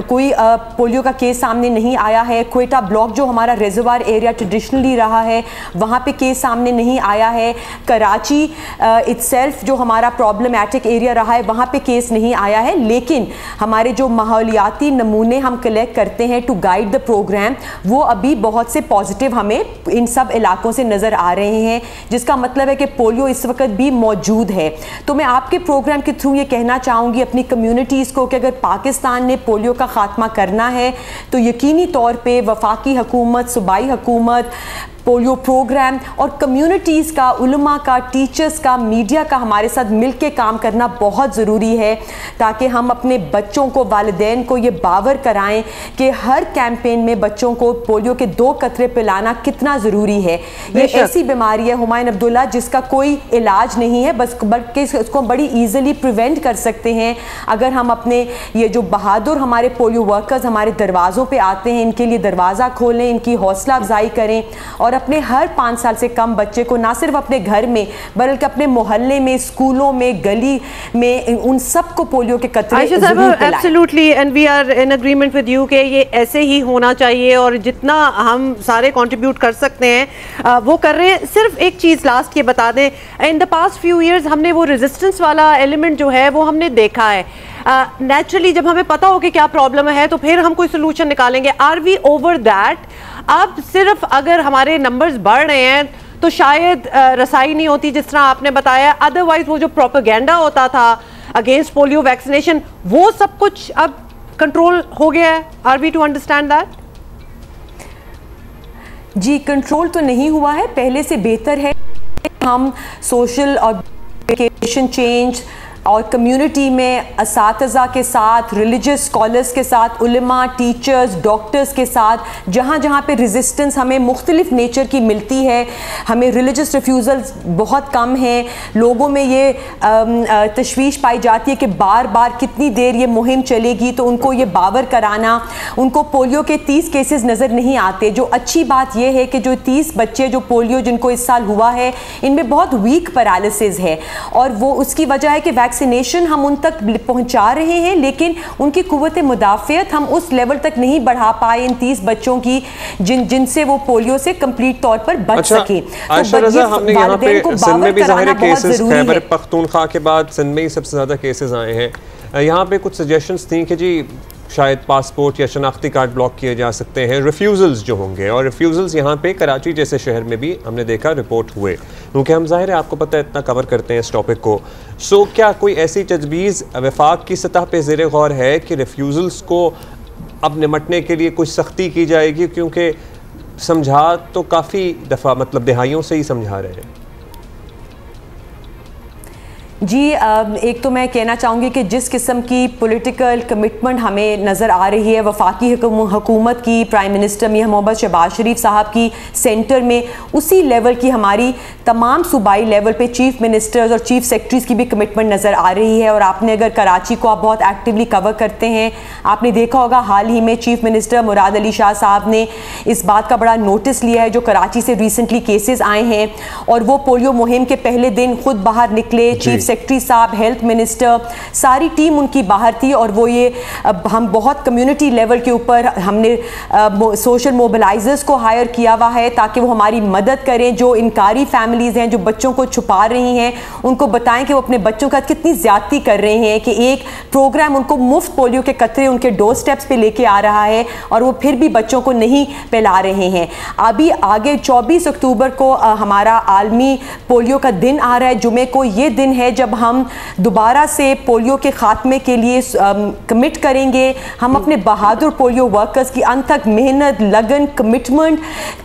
कोई पोलियो का केस सामने नहीं आया है। क्वेटा ब्लॉक जो हमारा रिजर्वायर एरिया ट्रेडिशनली रहा है वहाँ पे केस सामने नहीं आया है। कराची इटसेल्फ जो हमारा प्रॉब्लमैटिक एरिया रहा है वहाँ पे केस नहीं आया है, लेकिन हमारे जो माहौलियाती नमूने हम कलेक्ट करते हैं टू गाइड द प्रोग्राम वो अभी बहुत से पॉजिटिव हमें इन सब इलाकों से नज़र आ रहे हैं, जिसका मतलब है कि पोलियो इस वक्त भी मौजूद है। तो मैं आपके प्रोग्राम के थ्रू ये कहना चाहूँगी अपनी कम्युनिटीज़ को कि अगर पाकिस्तान ने पोलियो का खात्मा करना है तो यकीनी तौर पे वफाकी हुकूमत, सूबाई हुकूमत, पोलियो प्रोग्राम और कम्युनिटीज़ का, उलमा का, टीचर्स का, मीडिया का हमारे साथ मिल के काम करना बहुत ज़रूरी है, ताकि हम अपने बच्चों को, वालिदैन को ये बावर कराएं कि हर कैंपेन में बच्चों को पोलियो के 2 कतरे पिलाना कितना ज़रूरी है। ये ऐसी बीमारी है हुमायूं अब्दुल्ला जिसका कोई इलाज नहीं है, बल्कि इसको बड़ी ईजिली प्रिवेंट कर सकते हैं अगर हम अपने ये जो बहादुर हमारे पोलियो वर्कर्स हमारे दरवाज़ों पर आते हैं इनके लिए दरवाज़ा खोलें, इनकी हौसला अफजाई करें और अपने हर 5 साल से कम बच्चे को ना सिर्फ अपने घर में बल्कि अपने मोहल्ले में, स्कूलों में, गली में, उन सबको पोलियो के कतरे जरूर पिलाएं। Absolutely, and we are in agreement with you कि ये ऐसे ही होना चाहिए और जितना हम सारे कंट्रीब्यूट कर सकते हैं वो कर रहे हैं। सिर्फ एक चीज़ लास्ट ये बता दें, इन द पास्ट फ्यू ईयर्स हमने वो रेजिस्टेंस वाला एलिमेंट जो है वो हमने देखा है। नेचुरली जब हमें पता हो कि क्या प्रॉब्लम है तो फिर हम कोई सोल्यूशन निकालेंगे। Are we over that? अब सिर्फ अगर हमारे नंबर्स बढ़ रहे हैं तो शायद रसाई नहीं होती जिस तरह आपने बताया, अदरवाइज वो जो प्रोपेगेंडा होता था अगेंस्ट पोलियो वैक्सीनेशन वो सब कुछ अब कंट्रोल हो गया है। Are we to understand that? जी, कंट्रोल तो नहीं हुआ है, पहले से बेहतर है। हम सोशल और एजुकेशन चेंज और कम्युनिटी में असातिज़ा के साथ, रिलीजियस स्कॉलर्स के साथ, उलमा, टीचर्स, डॉक्टर्स के साथ जहाँ जहाँ पे रेजिस्टेंस हमें मुख्तलिफ नेचर की मिलती है, हमें रिलीजियस रिफ्यूज़ल्स बहुत कम हैं, लोगों में ये तशवीश पाई जाती है कि बार बार कितनी देर ये मुहिम चलेगी, तो उनको ये बावर कराना, उनको पोलियो के 30 केसेस नज़र नहीं आते। जो अच्छी बात यह है कि जो 30 बच्चे जो पोलियो जिनको इस साल हुआ है इनमें बहुत वीक पैरालिसिस है और वो उसकी वजह है कि वैक्सीनेशन हम उन तक पहुंचा रहे हैं, लेकिन उनकी कुव्वत मुदाफ़ियत हम उस लेवल तक नहीं बढ़ा पाए इन 30 बच्चों की जिनसे वो पोलियो से कंप्लीट तौर पर बच सके। तो हमने यहाँ पे सिंध में भी ज़ाहिर केसेस, खैबर पख्तूनख्वा के बाद सिंध में ही सबसे ज़्यादा केसेस आए हैं। यहाँ पे कुछ सजेशंस थी कि जी शायद पासपोर्ट या शनाख्ती कार्ड ब्लॉक किए जा सकते हैं, रिफ्यूज़ल्स जो होंगे, और रिफ्यूज़ल्स यहाँ पे कराची जैसे शहर में भी हमने देखा रिपोर्ट हुए, क्योंकि हम ज़ाहिर है आपको पता है इतना कवर करते हैं इस टॉपिक को। सो क्या कोई ऐसी तजवीज़ वफाक की सतह पे ज़ेर गौर है कि रिफ्यूज़ल्स को अब निमटने के लिए कुछ सख्ती की जाएगी, क्योंकि समझा तो काफ़ी दफ़ा मतलब दिहाइयों से ही समझा रहे हैं। जी, एक तो मैं कहना चाहूँगी कि जिस किस्म की पॉलिटिकल कमिटमेंट हमें नज़र आ रही है वफाकी हुकूमत की, प्राइम मिनिस्टर मियां मोहम्मद शहबाज शरीफ साहब की सेंटर में, उसी लेवल की हमारी तमाम सूबाई लेवल पे चीफ मिनिस्टर्स और चीफ सेक्रेटरीज़ की भी कमिटमेंट नज़र आ रही है। और आपने अगर कराची को आप बहुत एक्टिवली कवर करते हैं, आपने देखा होगा हाल ही में चीफ मिनिस्टर मुराद अली शाह साहब ने इस बात का बड़ा नोटिस लिया है जो कराची से रिसेंटली केसेस आए हैं, और वो पोलियो मुहिम के पहले दिन खुद बाहर निकले, चीफ सेक्रेटरी साहब, हेल्थ मिनिस्टर, सारी टीम उनकी बाहर थी और वो ये हम बहुत कम्युनिटी लेवल के ऊपर हमने सोशल मोबिलाइजर्स को हायर किया हुआ है ताकि वो हमारी मदद करें। जो इनकारी फैमिलीज़ हैं जो बच्चों को छुपा रही हैं उनको बताएं कि वो अपने बच्चों का कितनी ज़्यादती कर रहे हैं, कि एक प्रोग्राम उनको मुफ्त पोलियो के कतरे उनके डोर स्टेप्स पे लेके आ रहा है और वो फिर भी बच्चों को नहीं पिला रहे हैं। अभी आगे 24 अक्टूबर को हमारा आलमी पोलियो का दिन आ रहा है। जुमे को ये दिन है जब हम दोबारा से पोलियो के खात्मे के लिए कमिट करेंगे। हम अपने बहादुर पोलियो वर्कर्स की अनथक मेहनत, लगन, कमिटमेंट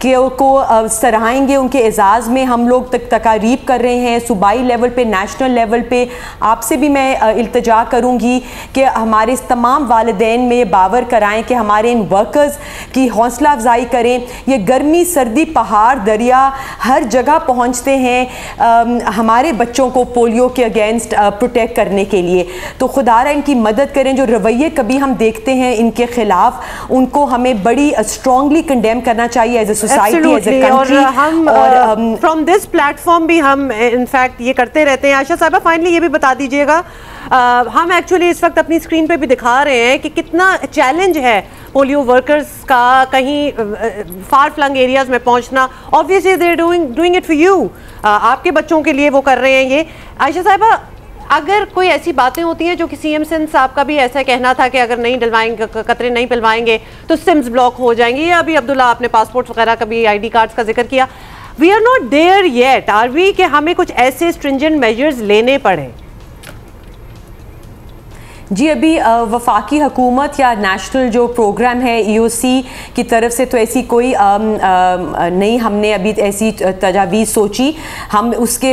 को सराहेंगे। उनके एजाज़ में हम लोग तकारीब कर रहे हैं सूबाई लेवल पे, नेशनल लेवल पे। आपसे भी मैं इल्तिजा करूंगी कि हमारे तमाम वालिदैन में बावर कराएं कि हमारे इन वर्कर्स की हौसला अफजाई करें। ये गर्मी, सर्दी, पहाड़, दरिया हर जगह पहुंचते हैं हमारे बच्चों को पोलियो के अगेंस्ट प्रोटेक्ट करने के लिए। तो खुदारा इनकी मदद करें। जो रवैये कभी हम देखते हैं इनके खिलाफ, उनको हमें बड़ी स्ट्रांगली कंडेम करना चाहिए as a society, as a country. और हम फ्रॉम दिस प्लेटफॉर्म भी हम इनफैक्ट ये करते रहते हैं। आशा साहबा, फाइनली ये भी बता दीजिएगा, हम एक्चुअली इस वक्त अपनी स्क्रीन पे भी दिखा रहे हैं कि कितना चैलेंज है पोलियो वर्कर्स का कहीं फार फ्लंग एरियाज में पहुंचना। Obviously they are doing it for you, आपके बच्चों के लिए वो कर रहे हैं ये। आयशा साहिबा, अगर कोई ऐसी बातें होती हैं जो कि सीएम सिंध साहब का भी ऐसा कहना था कि अगर नहीं डलवाएंगे, कतरे नहीं पिलवाएंगे तो सिम्स ब्लॉक हो जाएंगे, या अभी अब्दुल्ला आपने पासपोर्ट वगैरह का भी, आईडी कार्ड्स का जिक्र किया, we are not there yet, are we, कि हमें कुछ ऐसे स्ट्रिंजेंट मेजर्स लेने पड़े? जी, अभी वफाकी हुकूमत या नेशनल जो प्रोग्राम है EOC की तरफ से तो ऐसी कोई नहीं हमने अभी ऐसी तजावीज़ सोची। हम उसके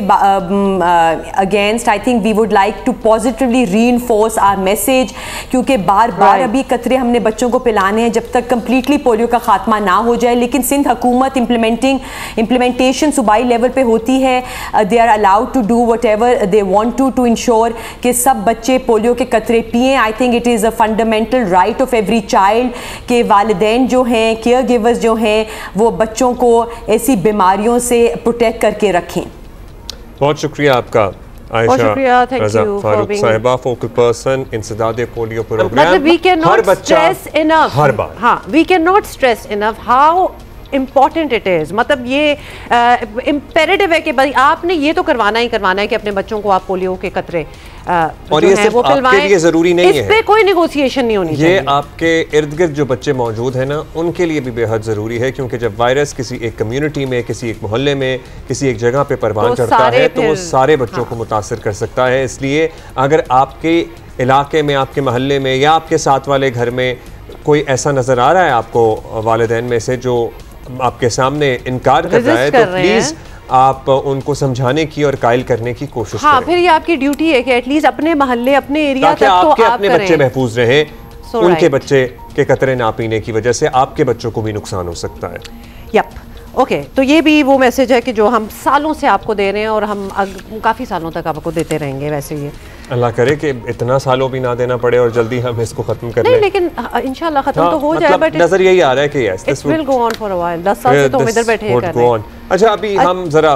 against I think we would like to positively reinforce our message, क्योंकि बार बार अभी कतरे हमने बच्चों को पिलाने हैं जब तक कम्प्लीटली पोलियो का खात्मा ना हो जाए। लेकिन सिंध हुकूमत इम्प्लीमेंटेशन सूबाई लेवल पे होती है। They are allowed to do whatever they want to ensure कि सब बच्चे पोलियो के कतरे पिए। I think it is a fundamental right of every child के वालिदैन जो हैं, केयर गिवर्स जो हैं, वो बच्चों को ऐसी बीमारियों से प्रोटेक्ट करके रखें। बहुत शुक्रिया आपका आयशा रज़ा फारूक साहिबा, फोकल पर्सन इंसदाद पोलियो प्रोग्राम। मतलब we can not stress enough, हर बार, हाँ, we can not stress enough how important it is. मतलब ये इम्पेरेटिव है कि भाई आपने ये तो करवाना ही करवाना है कि अपने बच्चों को आप पोलियो के कतरे और ये सिर्फ आपके लिए जरूरी नहीं है, इस पे कोई नेगोशिएशन नहीं होनी चाहिए। ये आपके इर्द गिर्द जो बच्चे मौजूद हैं ना, उनके लिए भी बेहद ज़रूरी है, क्योंकि जब वायरस किसी एक कम्युनिटी में, किसी एक मोहल्ले में, किसी एक जगह पे परवान चढ़ता है तो वो सारे बच्चों को मुतासर कर सकता है। इसलिए अगर आपके इलाके में, आपके मोहल्ले में या आपके साथ वाले घर में कोई ऐसा नज़र आ रहा है आपको वालिदैन में से जो आपके सामने इनकार कर रहा है, तो प्लीज़ आप उनको समझाने की और कायल करने की कोशिश करें। फिर ये आपकी ड्यूटी है कि एटलीस्ट अपने मोहल्ले, अपने एरिया तक तो आप अपने बच्चे महफूज रहे, उनके बच्चे के कतरे ना पीने की वजह से आपके बच्चों को भी नुकसान हो सकता है। यप, ओके, तो ये भी वो मैसेज है कि जो हम सालों से आपको दे रहे हैं और हम काफ़ी सालों तक आपको देते रहेंगे। वैसे ये अल्लाह करे कि इतना सालों भी ना देना पड़े और जल्दी हम इसको खत्म कर लें। लेकिन इंशाल्लाह खत्म तो हो जाए, बट नजर यही आ रहा है कि yes, this will go on for a while. 10 साल से तो हम इधर बैठे हैं कर रहे हैं। अच्छा, अभी हम जरा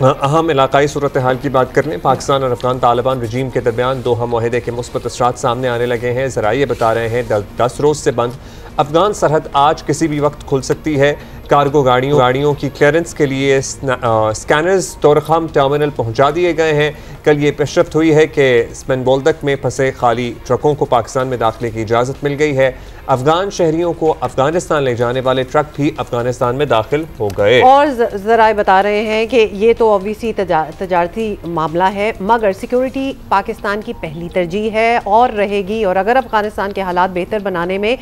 अहम इलाकाई सूरत हाल की बात कर लें। पाकिस्तान और अफगान तालिबान रजीम के दरमियान दोहा मुआहदे के मुस्बत असरात सामने आने लगे हैं। ज़राए बता रहे हैं 10 रोज़ से बंद अफगान सरहद आज किसी भी वक्त खुल सकती है। कार्गो गाड़ियों की क्लियरेंस के लिए स्कैनर्स तोरखाम टर्मिनल पहुंचा दिए गए हैं। कल ये पेशरफ्त हुई है कि स्पेनबोल्दक में फंसे खाली ट्रकों को पाकिस्तान में दाखिले की इजाज़त मिल गई है। अफगान शहरियों को अफगानिस्तान ले जाने वाले ट्रक भी अफगानिस्तान में दाखिल हो गए। और ज़राए बता रहे हैं कि ये तो ऑब्वियसली तजारती मामला है, मगर सिक्योरिटी पाकिस्तान की पहली तरजीह है और रहेगी। और अगर अफगानिस्तान के हालात बेहतर बनाने में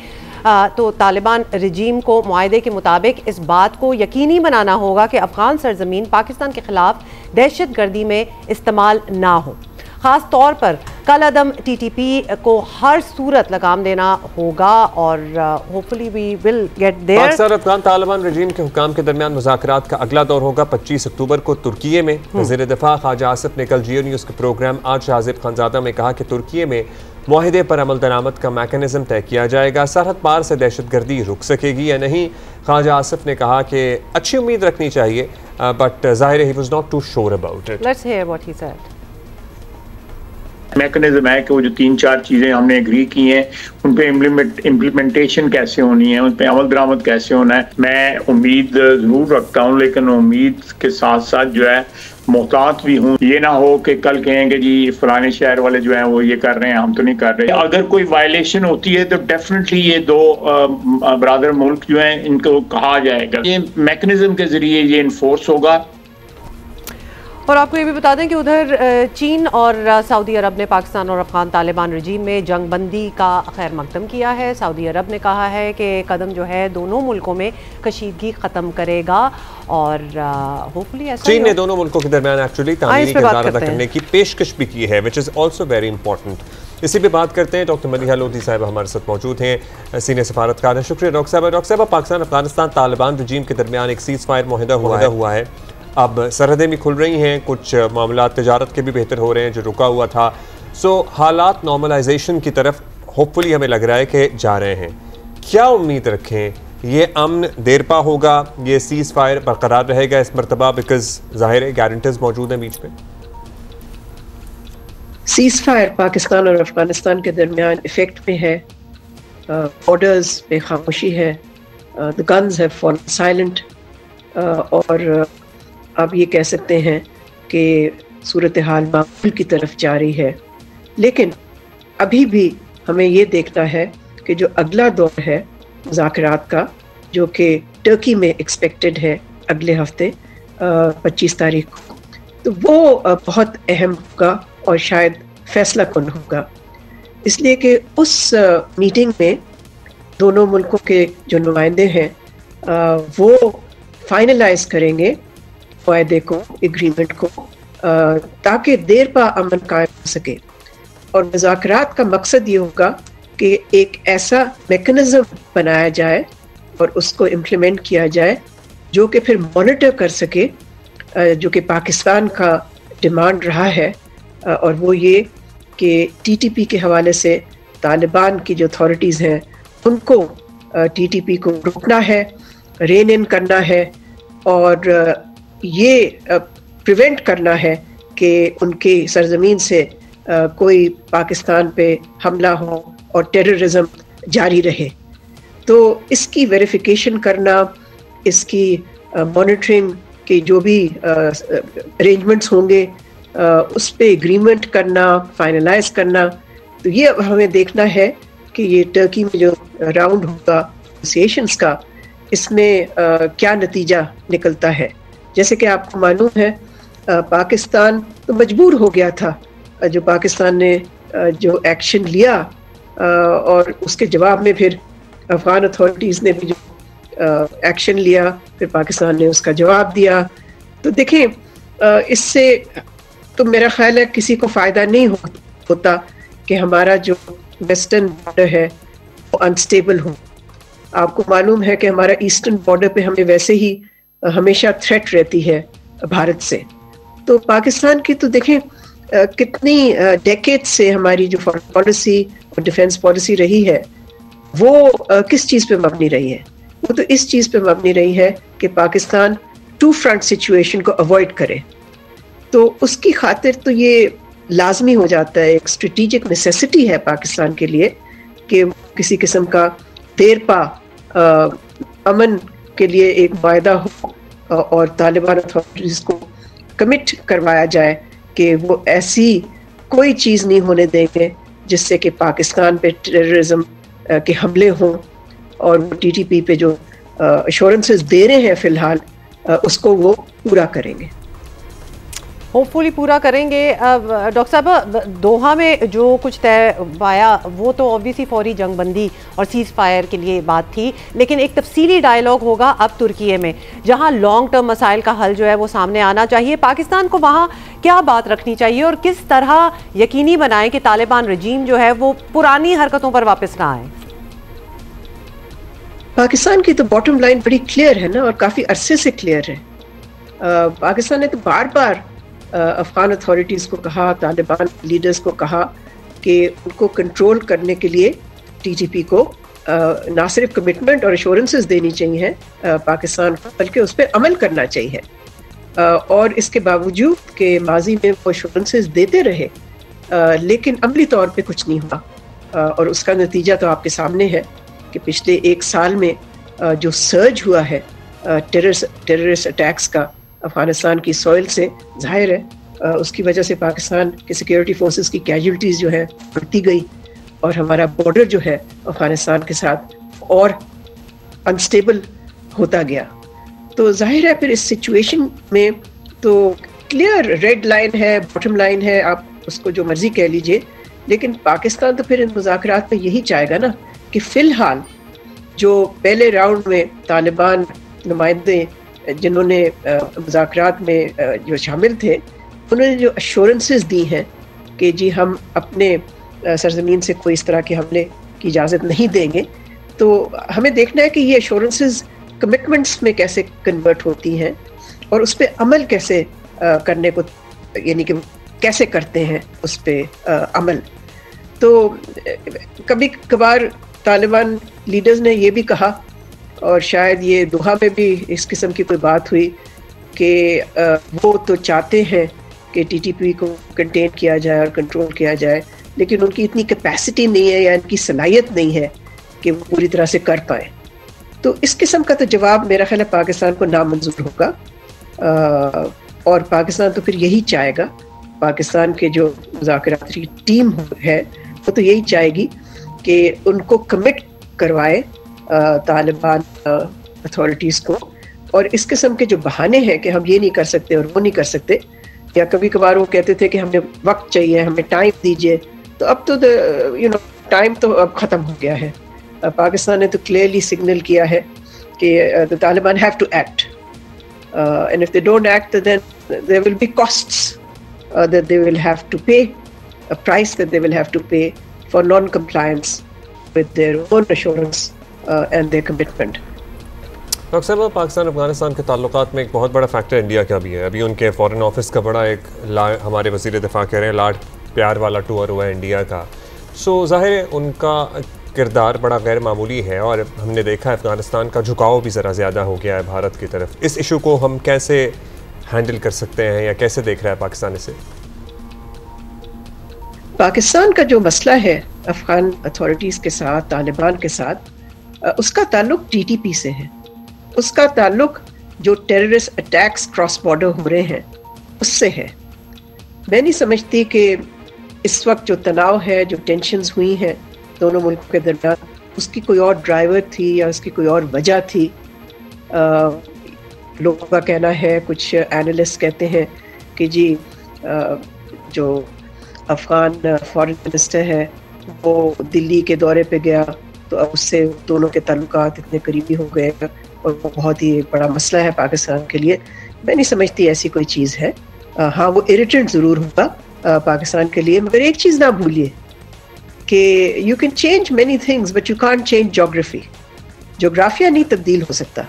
तो तालिबान रजीम को मुआहदे के मुताबिक इस बात को यकीनी बनाना होगा कि अफगान सरजमीन पाकिस्तान के खिलाफ दहशत गर्दी में इस्तेमाल ना हो। ख़ास तौर पर कल अदम TTP को हर सूरत लगाम देना होगा और hopefully we will get there. Pakistan Afghan Taliban regime के हुकाम के दरमियान मुज़ाकरात का अगला दौर होगा 25 अक्टूबर को तुर्की में। वज़ीर दिफा ख्वाजा आसिफ ने कल जियो न्यूज़ के प्रोग्राम आज शाज़िब खानज़ादा में कहा कि तुर्की में मुआहदे पर अमल दरामद का मैकेनिज्म तय किया जाएगा। सरहद पार से दहशतगर्दी रुक सकेगी या नहीं, ख्वाजा आसिफ ने कहा कि अच्छी उम्मीद रखनी चाहिए, बट ज़ाहिर है he was not too sure about it. Let's hear what he said. Mechanism है कि वो जो 3-4 चीज़ें हमने एग्री की हैं उन पे इम्प्लीमेंटेशन कैसे होनी है, उन पे अमल दरामद कैसे होना है। मैं उम्मीद ज़रूर रखता हूँ, लेकिन उम्मीद के साथ साथ जो है मोहतात भी हूँ। ये ना हो कि कल कहेंगे जी फलाने शहर वाले जो हैं वो ये कर रहे हैं, हम तो नहीं कर रहे। अगर कोई वायलेशन होती है तो डेफिनेटली ये दो ब्रादर मुल्क जो हैं इनको कहा जाएगा, ये मैकेनिज्म के जरिए ये इन्फोर्स होगा। और आपको ये भी बता दें कि उधर चीन और सऊदी अरब ने पाकिस्तान और अफगान तालिबान रजीम में जंग बंदी का खैर मकदम किया है। सऊदी अरब ने कहा है कि कदम जो है दोनों मुल्कों में कशीदगी ख़त्म करेगा और होपफुली ऐसा चीन ने दोनों मुल्कों के दरमियान एक्चुअली तामीरी किरदार अदा करने की पेशकश भी की है, which is also very important. इसी पे बात करते हैं। डॉक्टर मलिहा लोधी साहब हमारे साथ मौजूद हैं, सीनियर सफारतकार हैं। शुक्रिया डॉक्टर साहब। डॉक्टर साहब, पाकिस्तान अफगानिस्तान तालिबान रजीम के दरमियान एक सीज़ फायर मुआहदा हुआ है। अब सरहदें भी खुल रही हैं, कुछ मामला तजारत के भी बेहतर हो रहे हैं जो रुका हुआ था। सो हालात नॉर्मलाइजेशन की तरफ होपफुली हमें लग रहा है कि जा रहे हैं। क्या उम्मीद रखें, ये अमन देरपा होगा, ये सीज़ फायर बरकरार रहेगा इस मरतबा, बिकॉज ज़ाहिर है गारंटीज मौजूद हैं बीच में? सीज़ फायर पाकिस्तान और अफगानिस्तान के दरमियान इफेक्ट में है, बॉर्डर्स पे खामोशी है, the guns have fallen silent, और आप ये कह सकते हैं कि सूरत हाल मामूल की तरफ जा रही है। लेकिन अभी भी हमें ये देखना है कि जो अगला दौर है मुज़ाकरात का, जो कि टर्की में एक्सपेक्टेड है अगले हफ्ते 25 तारीख को, तो वो बहुत अहम होगा और शायद फैसला कुन होगा। इसलिए कि उस मीटिंग में दोनों मुल्कों के जो नुमाइंदे हैं वो फाइनलाइज करेंगे वायदे को, एग्रीमेंट को, ताकि देर पा अमन कायम हो सके। और मुज़ाकरात का मकसद ये होगा कि एक ऐसा मैकेनिज्म बनाया जाए और उसको इम्प्लीमेंट किया जाए जो कि फिर मॉनिटर कर सके, जो कि पाकिस्तान का डिमांड रहा है, और वो ये कि TTP के हवाले से तालिबान की जो अथॉरिटीज़ हैं उनको TTP को रोकना है, रेन इन करना है, और ये प्रिवेंट करना है कि उनकी सरजमीन से कोई पाकिस्तान पे हमला हो और टेररिज्म जारी रहे। तो इसकी वेरिफिकेशन करना, इसकी मॉनिटरिंग के जो भी अरेंजमेंट्स होंगे उस पे एग्रीमेंट करना, फाइनलाइज करना। तो ये अब हमें देखना है कि ये टर्की में जो राउंड होगा नेगोशिएशंस का, इसमें क्या नतीजा निकलता है। जैसे कि आपको मालूम है पाकिस्तान तो मजबूर हो गया था, जो पाकिस्तान ने जो एक्शन लिया और उसके जवाब में फिर अफगान अथॉरिटीज़ ने भी जो एक्शन लिया, फिर पाकिस्तान ने उसका जवाब दिया। तो देखें इससे तो मेरा ख्याल है किसी को फ़ायदा नहीं होता कि हमारा जो वेस्टर्न बॉर्डर है वो अनस्टेबल हो। आपको मालूम है कि हमारा ईस्टर्न बॉर्डर पे हमें वैसे ही हमेशा थ्रेट रहती है भारत से। तो पाकिस्तान की तो देखें कितनी डेकेड से हमारी जो फॉरेन पॉलिसी और डिफेंस पॉलिसी रही है वो किस चीज़ पे मबनी रही है? वो तो इस चीज़ पे मबनी रही है कि पाकिस्तान टू फ्रंट सिचुएशन को अवॉइड करे। तो उसकी खातिर तो ये लाजमी हो जाता है, एक स्ट्रेटेजिक नेसेसिटी है पाकिस्तान के लिए कि किसी किस्म का देर पा अमन के लिए एक वायदा हो और तालिबान अथॉरिटीज़ को कमिट करवाया जाए कि वो ऐसी कोई चीज़ नहीं होने देंगे जिससे कि पाकिस्तान पे टेररिज्म के हमले हों, और वो TTP पे जो अश्योरेंसेस दे रहे हैं फ़िलहाल उसको वो पूरा करेंगे, होपफुली पूरा करेंगे। डॉक्टर साहब, दोहा में जो कुछ तय पाया वो तो ऑब्वियसली फौरी जंगबंदी और सीज़ फायर के लिए बात थी, लेकिन एक तफसीली डायलॉग होगा अब तुर्की में, जहां लॉन्ग टर्म मसाइल का हल जो है वो सामने आना चाहिए। पाकिस्तान को वहां क्या बात रखनी चाहिए और किस तरह यकीनी बनाएं कि तालिबान रजीम जो है वो पुरानी हरकतों पर वापस ना आए? पाकिस्तान की तो बॉटम लाइन बड़ी क्लियर है ना, और काफ़ी अरसे से क्लियर है। पाकिस्तान ने तो बार बार अफगान अथॉरिटीज़ को कहा, तालिबान लीडर्स को कहा कि उनको कंट्रोल करने के लिए TTP को ना सिर्फ कमिटमेंट और एश्योरेंसेस देनी चाहिए पाकिस्तान को, बल्कि उस पर अमल करना चाहिए। और इसके बावजूद कि माजी में वो एश्योरेंसेस देते रहे, लेकिन अमली तौर पे कुछ नहीं हुआ। और उसका नतीजा तो आपके सामने है कि पिछले 1 साल में जो सर्ज हुआ है टेररिस्ट अटैक्स का अफगानिस्तान की सॉइल से, जाहिर है उसकी वजह से पाकिस्तान के सिक्योरिटी फोर्सेस की कैजुअल्टीज जो है बढ़ती गई और हमारा बॉर्डर जो है अफगानिस्तान के साथ और अनस्टेबल होता गया। तो जाहिर है फिर इस सिचुएशन में तो क्लियर रेड लाइन है, बॉटम लाइन है, आप उसको जो मर्जी कह लीजिए, लेकिन पाकिस्तान तो फिर इन मुज़ाकरात में यही चाहेगा ना कि फ़िलहाल जो पहले राउंड में तालिबान नुमाइंदे जिन्होंने मुज़ाकरात में जो शामिल थे, उन्होंने जो अश्योरेंसेस दी हैं कि जी हम अपने सरजमीन से कोई इस तरह के हमले की इजाज़त नहीं देंगे, तो हमें देखना है कि ये अश्योरेंसेस कमिटमेंट्स में कैसे कन्वर्ट होती हैं और उस पर अमल कैसे करने को, यानी कि कैसे करते हैं उस पर अमल। तो कभी कभार तालिबान लीडर्स ने ये भी कहा, और शायद ये दोहा में भी इस किस्म की कोई बात हुई, कि वो तो चाहते हैं कि टीटीपी को कंटेन किया जाए और कंट्रोल किया जाए, लेकिन उनकी इतनी कैपेसिटी नहीं है या इनकी सलाहियत नहीं है कि वो पूरी तरह से कर पाए। तो इस किस्म का तो जवाब मेरा ख्याल है पाकिस्तान को नामंजूर होगा, और पाकिस्तान तो फिर यही चाहेगा, पाकिस्तान के जो मुज़ाकराती टीम है वो तो यही चाहेगी कि उनको कमिट करवाए तालिबान अथॉरिटीज़ को, और इस किस्म के जो बहाने हैं कि हम ये नहीं कर सकते और वो नहीं कर सकते, या कभी कभार वो कहते थे कि हमें वक्त चाहिए, हमें टाइम दीजिए, तो अब तो टाइम तो अब ख़त्म हो गया है। पाकिस्तान ने तो क्लियरली सिग्नल किया है कि the Taliban have to act, and if they don't act then there will be costs that they will have to pay, a price that they will have to pay for non-compliance with their own assurance and their commitment. Doctor साहब, पाकिस्तान अफगानिस्तान के ताल्लुकात में एक बहुत बड़ा factor India का भी है। अभी उनके फॉरेन ऑफिस का बड़ा एक हमारे वज़ीर दिफा कह रहे हैं लाड प्यार वाला टूर हुआ है इंडिया का। सो ज़ाहिर है उनका किरदार बड़ा गैर मामूली है, और हमने देखा है अफगानिस्तान का झुकाव भी ज़रा ज़्यादा हो गया है भारत की तरफ। इस इशू को हम कैसे हैंडल कर सकते हैं या कैसे देख रहा है पाकिस्तान इसे? पाकिस्तान का जो मसला है अफगान अथॉरिटीज़ के साथ, तालिबान के साथ, उसका ताल्लुक टीटीपी से है, उसका ताल्लुक जो टेररिस्ट अटैक्स क्रॉस बॉर्डर हो रहे हैं उससे है। मैं नहीं समझती कि इस वक्त जो तनाव है, जो टेंशन्स हुई हैं दोनों मुल्कों के दरमियान, उसकी कोई और ड्राइवर थी या उसकी कोई और वजह थी। लोगों का कहना है, कुछ एनालिस्ट कहते हैं कि जी जो अफ़गान फॉरेन मिनिस्टर है वो दिल्ली के दौरे पे गया तो अब उससे दोनों के ताल्लुकात इतने करीबी हो गए और वो बहुत ही बड़ा मसला है पाकिस्तान के लिए। मैं नहीं समझती ऐसी कोई चीज़ है। हाँ, वो इरिटेंट ज़रूर होगा पाकिस्तान के लिए, मगर एक चीज़ ना भूलिए कि you can change many things but you can't change geography. जोग्राफिया नहीं तब्दील हो सकता।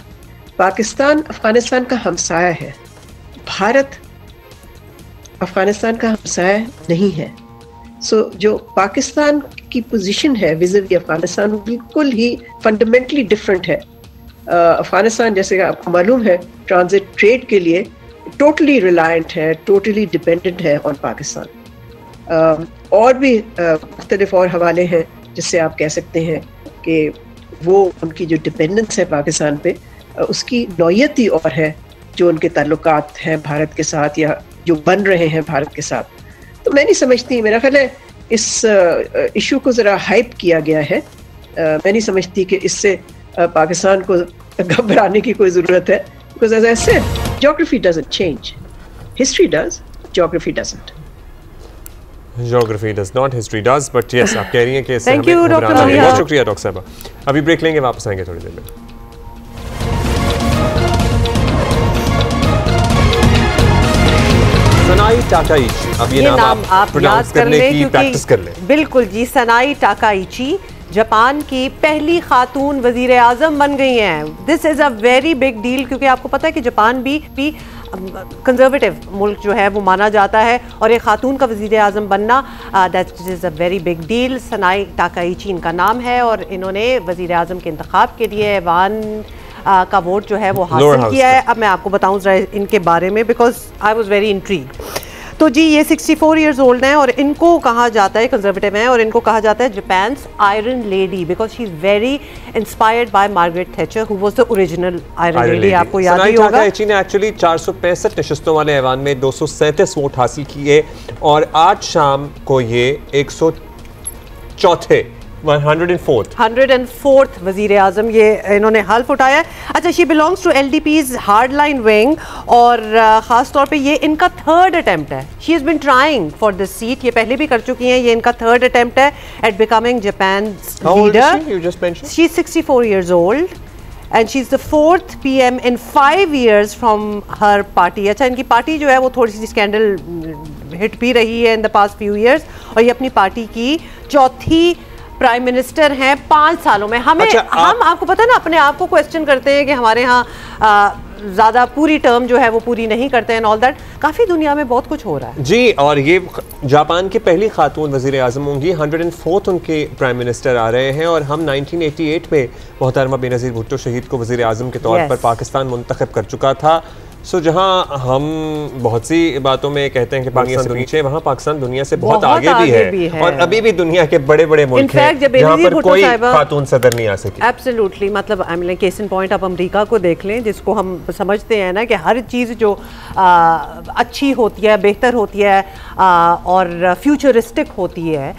पाकिस्तान अफगानिस्तान का हमसाया है, भारत अफगानिस्तान का हमसाया नहीं है। सो जो पाकिस्तान की पोजीशन है विज़-विज़ अफगानिस्तान बिल्कुल ही फंडामेंटली डिफरेंट है। अफगानिस्तान जैसे आपको मालूम है ट्रांजिट ट्रेड के लिए टोटली रिलायंट है, टोटली डिपेंडेंट है ऑन पाकिस्तान। और भी मुख्तलिफ और हवाले हैं जिससे आप कह सकते हैं कि वो उनकी जो डिपेंडेंस है पाकिस्तान पे, उसकी नौयत ही और है जो उनके ताल्लुकात हैं भारत के साथ या जो बन रहे हैं भारत के साथ। तो मैं नहीं समझती, मेरा ख्याल है इस इशू को ज़रा हाइप किया गया है। मैं नहीं समझती कि इससे पाकिस्तान को घबराने की कोई ज़रूरत है, because as I said geography doesn't change, history does, geography doesn't. Geography does not, history does, but yes, आप कह रही हैं कि इससे हमें घबराना नहीं है। बहुत शुक्रिया डॉक्टर साहब। अभी ब्रेक लेंगे, वापस आएंगे थोड़ी देर में। सनाई टाकाइची, अब ये नाम आप प्रोनाउंस करने की प्रैक्टिस कर लें। बिल्कुल जी, सनाई टाकाइची जापान की पहली खातून वजीर आज़म बन गई हैं। This is a very big deal, क्योंकि आपको पता है कि जापान भी कंजर्वेटिव मुल्क जो है वो माना जाता है, और एक खातून का वज़ीर आज़म बनना that is a very big deal. Sanae Takaichi इनका नाम है, और इन्होंने वज़ीर आज़म के इंतखाब के लिए ऐवान का वोट जो है वो हासिल किया है। अब मैं आपको बताऊं जरा इनके बारे में, because I was very intrigued. तो जी ये 64 इयर्स ओल्ड हैं और इनको कहा जाता है, कंजर्वेटिव हैं और इनको कहा जाता है Japan's iron lady because she is very inspired by Margaret Thatcher who was the original iron lady. आपको याद ही होगा ताकाहाची ने एक्चुअली 465 नशिस्तों वाले ऐवान में 237 वोट हासिल किए और आज शाम को ये 104th वजीर आजम ये इन्होंने हल्फ उठाया। अच्छा, she belongs to LDP's hard line wing और ख़ास तौर पे ये इनका थर्ड अटेम्प्ट है। She has been trying for this seat, ये पहले भी कर चुकी हैं, ये इनका थर्ड अटेम्प्ट है at becoming Japan's leader. She is 64 years old and she's the 4th PM in 5 years from her party। अच्छा, इनकी पार्टी जो है वो थोड़ी सी स्कैंडल हिट भी रही है इन द पास्ट फ्यू ईयर्स और ये अपनी पार्टी की चौथी प्राइम मिनिस्टर हैं 5 सालों में। हमें हम आपको पता है ना, अपने आप को क्वेश्चन करते हैं कि हमारे यहाँ ज़्यादा पूरी टर्म जो है वो पूरी नहीं करते हैं, ऑल दैट। काफ़ी दुनिया में बहुत कुछ हो रहा है जी। और ये जापान की पहली खातून वज़ीर आज़म होंगी, 104th उनके प्राइम मिनिस्टर आ रहे हैं और हम 1988 में मोहतरमा बेनज़ीर भुट्टो शहीद को वज़ीर आज़म के तौर पर पाकिस्तान मुंतखब कर चुका था। सो जहां हम बहुत सी बातों में कहते हैं कि पाकिस्तान दुनिया, वहाँ पाकिस्तान दुनिया से बहुत आगे भी है और अभी भी दुनिया के बड़े बड़े मुल्क हैं जहाँ पर कोई खातून सदर नहीं आ सकी। एब्सोल्युटली, मतलब I mean case in point आप अमेरिका को देख लें, जिसको हम समझते हैं ना कि हर चीज़ जो अच्छी होती है, बेहतर होती है और फ्यूचरिस्टिक होती है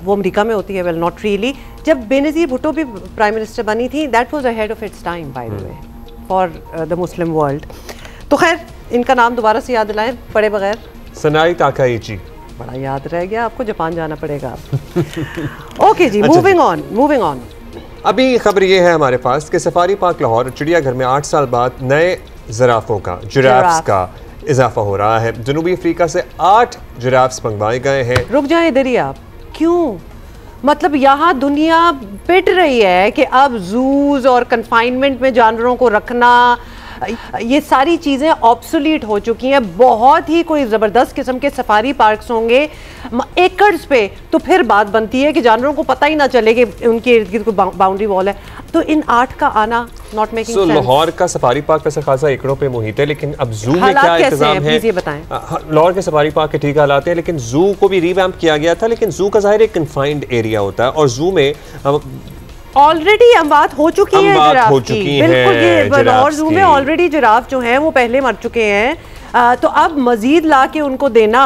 वो अमेरिका में होती है। Well not really. जब बेनज़ीर भुट्टो भी प्राइम मिनिस्टर बनी थी, that was ahead of its time by the way for the Muslim world. तो खैर, इनका नाम दोबारा से याद दिलाएं पढ़े बगैर। सनाई ताकाहाची। बड़ा याद रह गया, आपको जापान जाना पड़ेगा। ओके जी, मूविंग ऑन। अभी खबर ये है हमारे पास कि सफारी पार्क लाहौर चिड़ियाघर में 8 साल बाद नए जिराफों का, जिराफ्स का इजाफा हो रहा है। जनूबी अफ्रीका से 8 जिराफ्स मंगवाए गए हैं। रुक जाए इधर ही आप, क्यों? मतलब यहाँ दुनिया पिट रही है कि अब जूज और कन्फाइनमेंट में जानवरों को रखना, ये सारी चीज़ें ऑब्सोलीट हो चुकी हैं। बहुत ही कोई ज़बरदस्त किस्म के सफारी पार्क्स होंगे एकर्स पे, तो फिर बात बनती है कि जानवरों को पता ही ना चले कि उनके इर्द गिर्द कोई बाउंड्री वॉल है। तो इन 8 का आना नॉट मेकिंग सेंस। लाहौर का सफारी पार्क वैसे खासा एकड़ों पे मुहित है, लेकिन अब जू में क्या इंतजाम है ये बताएं। लाहौर के सफारी पार्क के ठीक हालात हैं, लेकिन जू को भी रिवैम्प किया गया था, लेकिन जू का जाहिर एक कन्फाइंड एरिया होता है और जू में ऑलरेडी अमवात हो चुकी है जिराफ की। बिल्कुल, ये लाहौर जू में ऑलरेडी जिराफ जो हैं वो पहले मर चुके हैं, तो अब मजीद ला के उनको देना,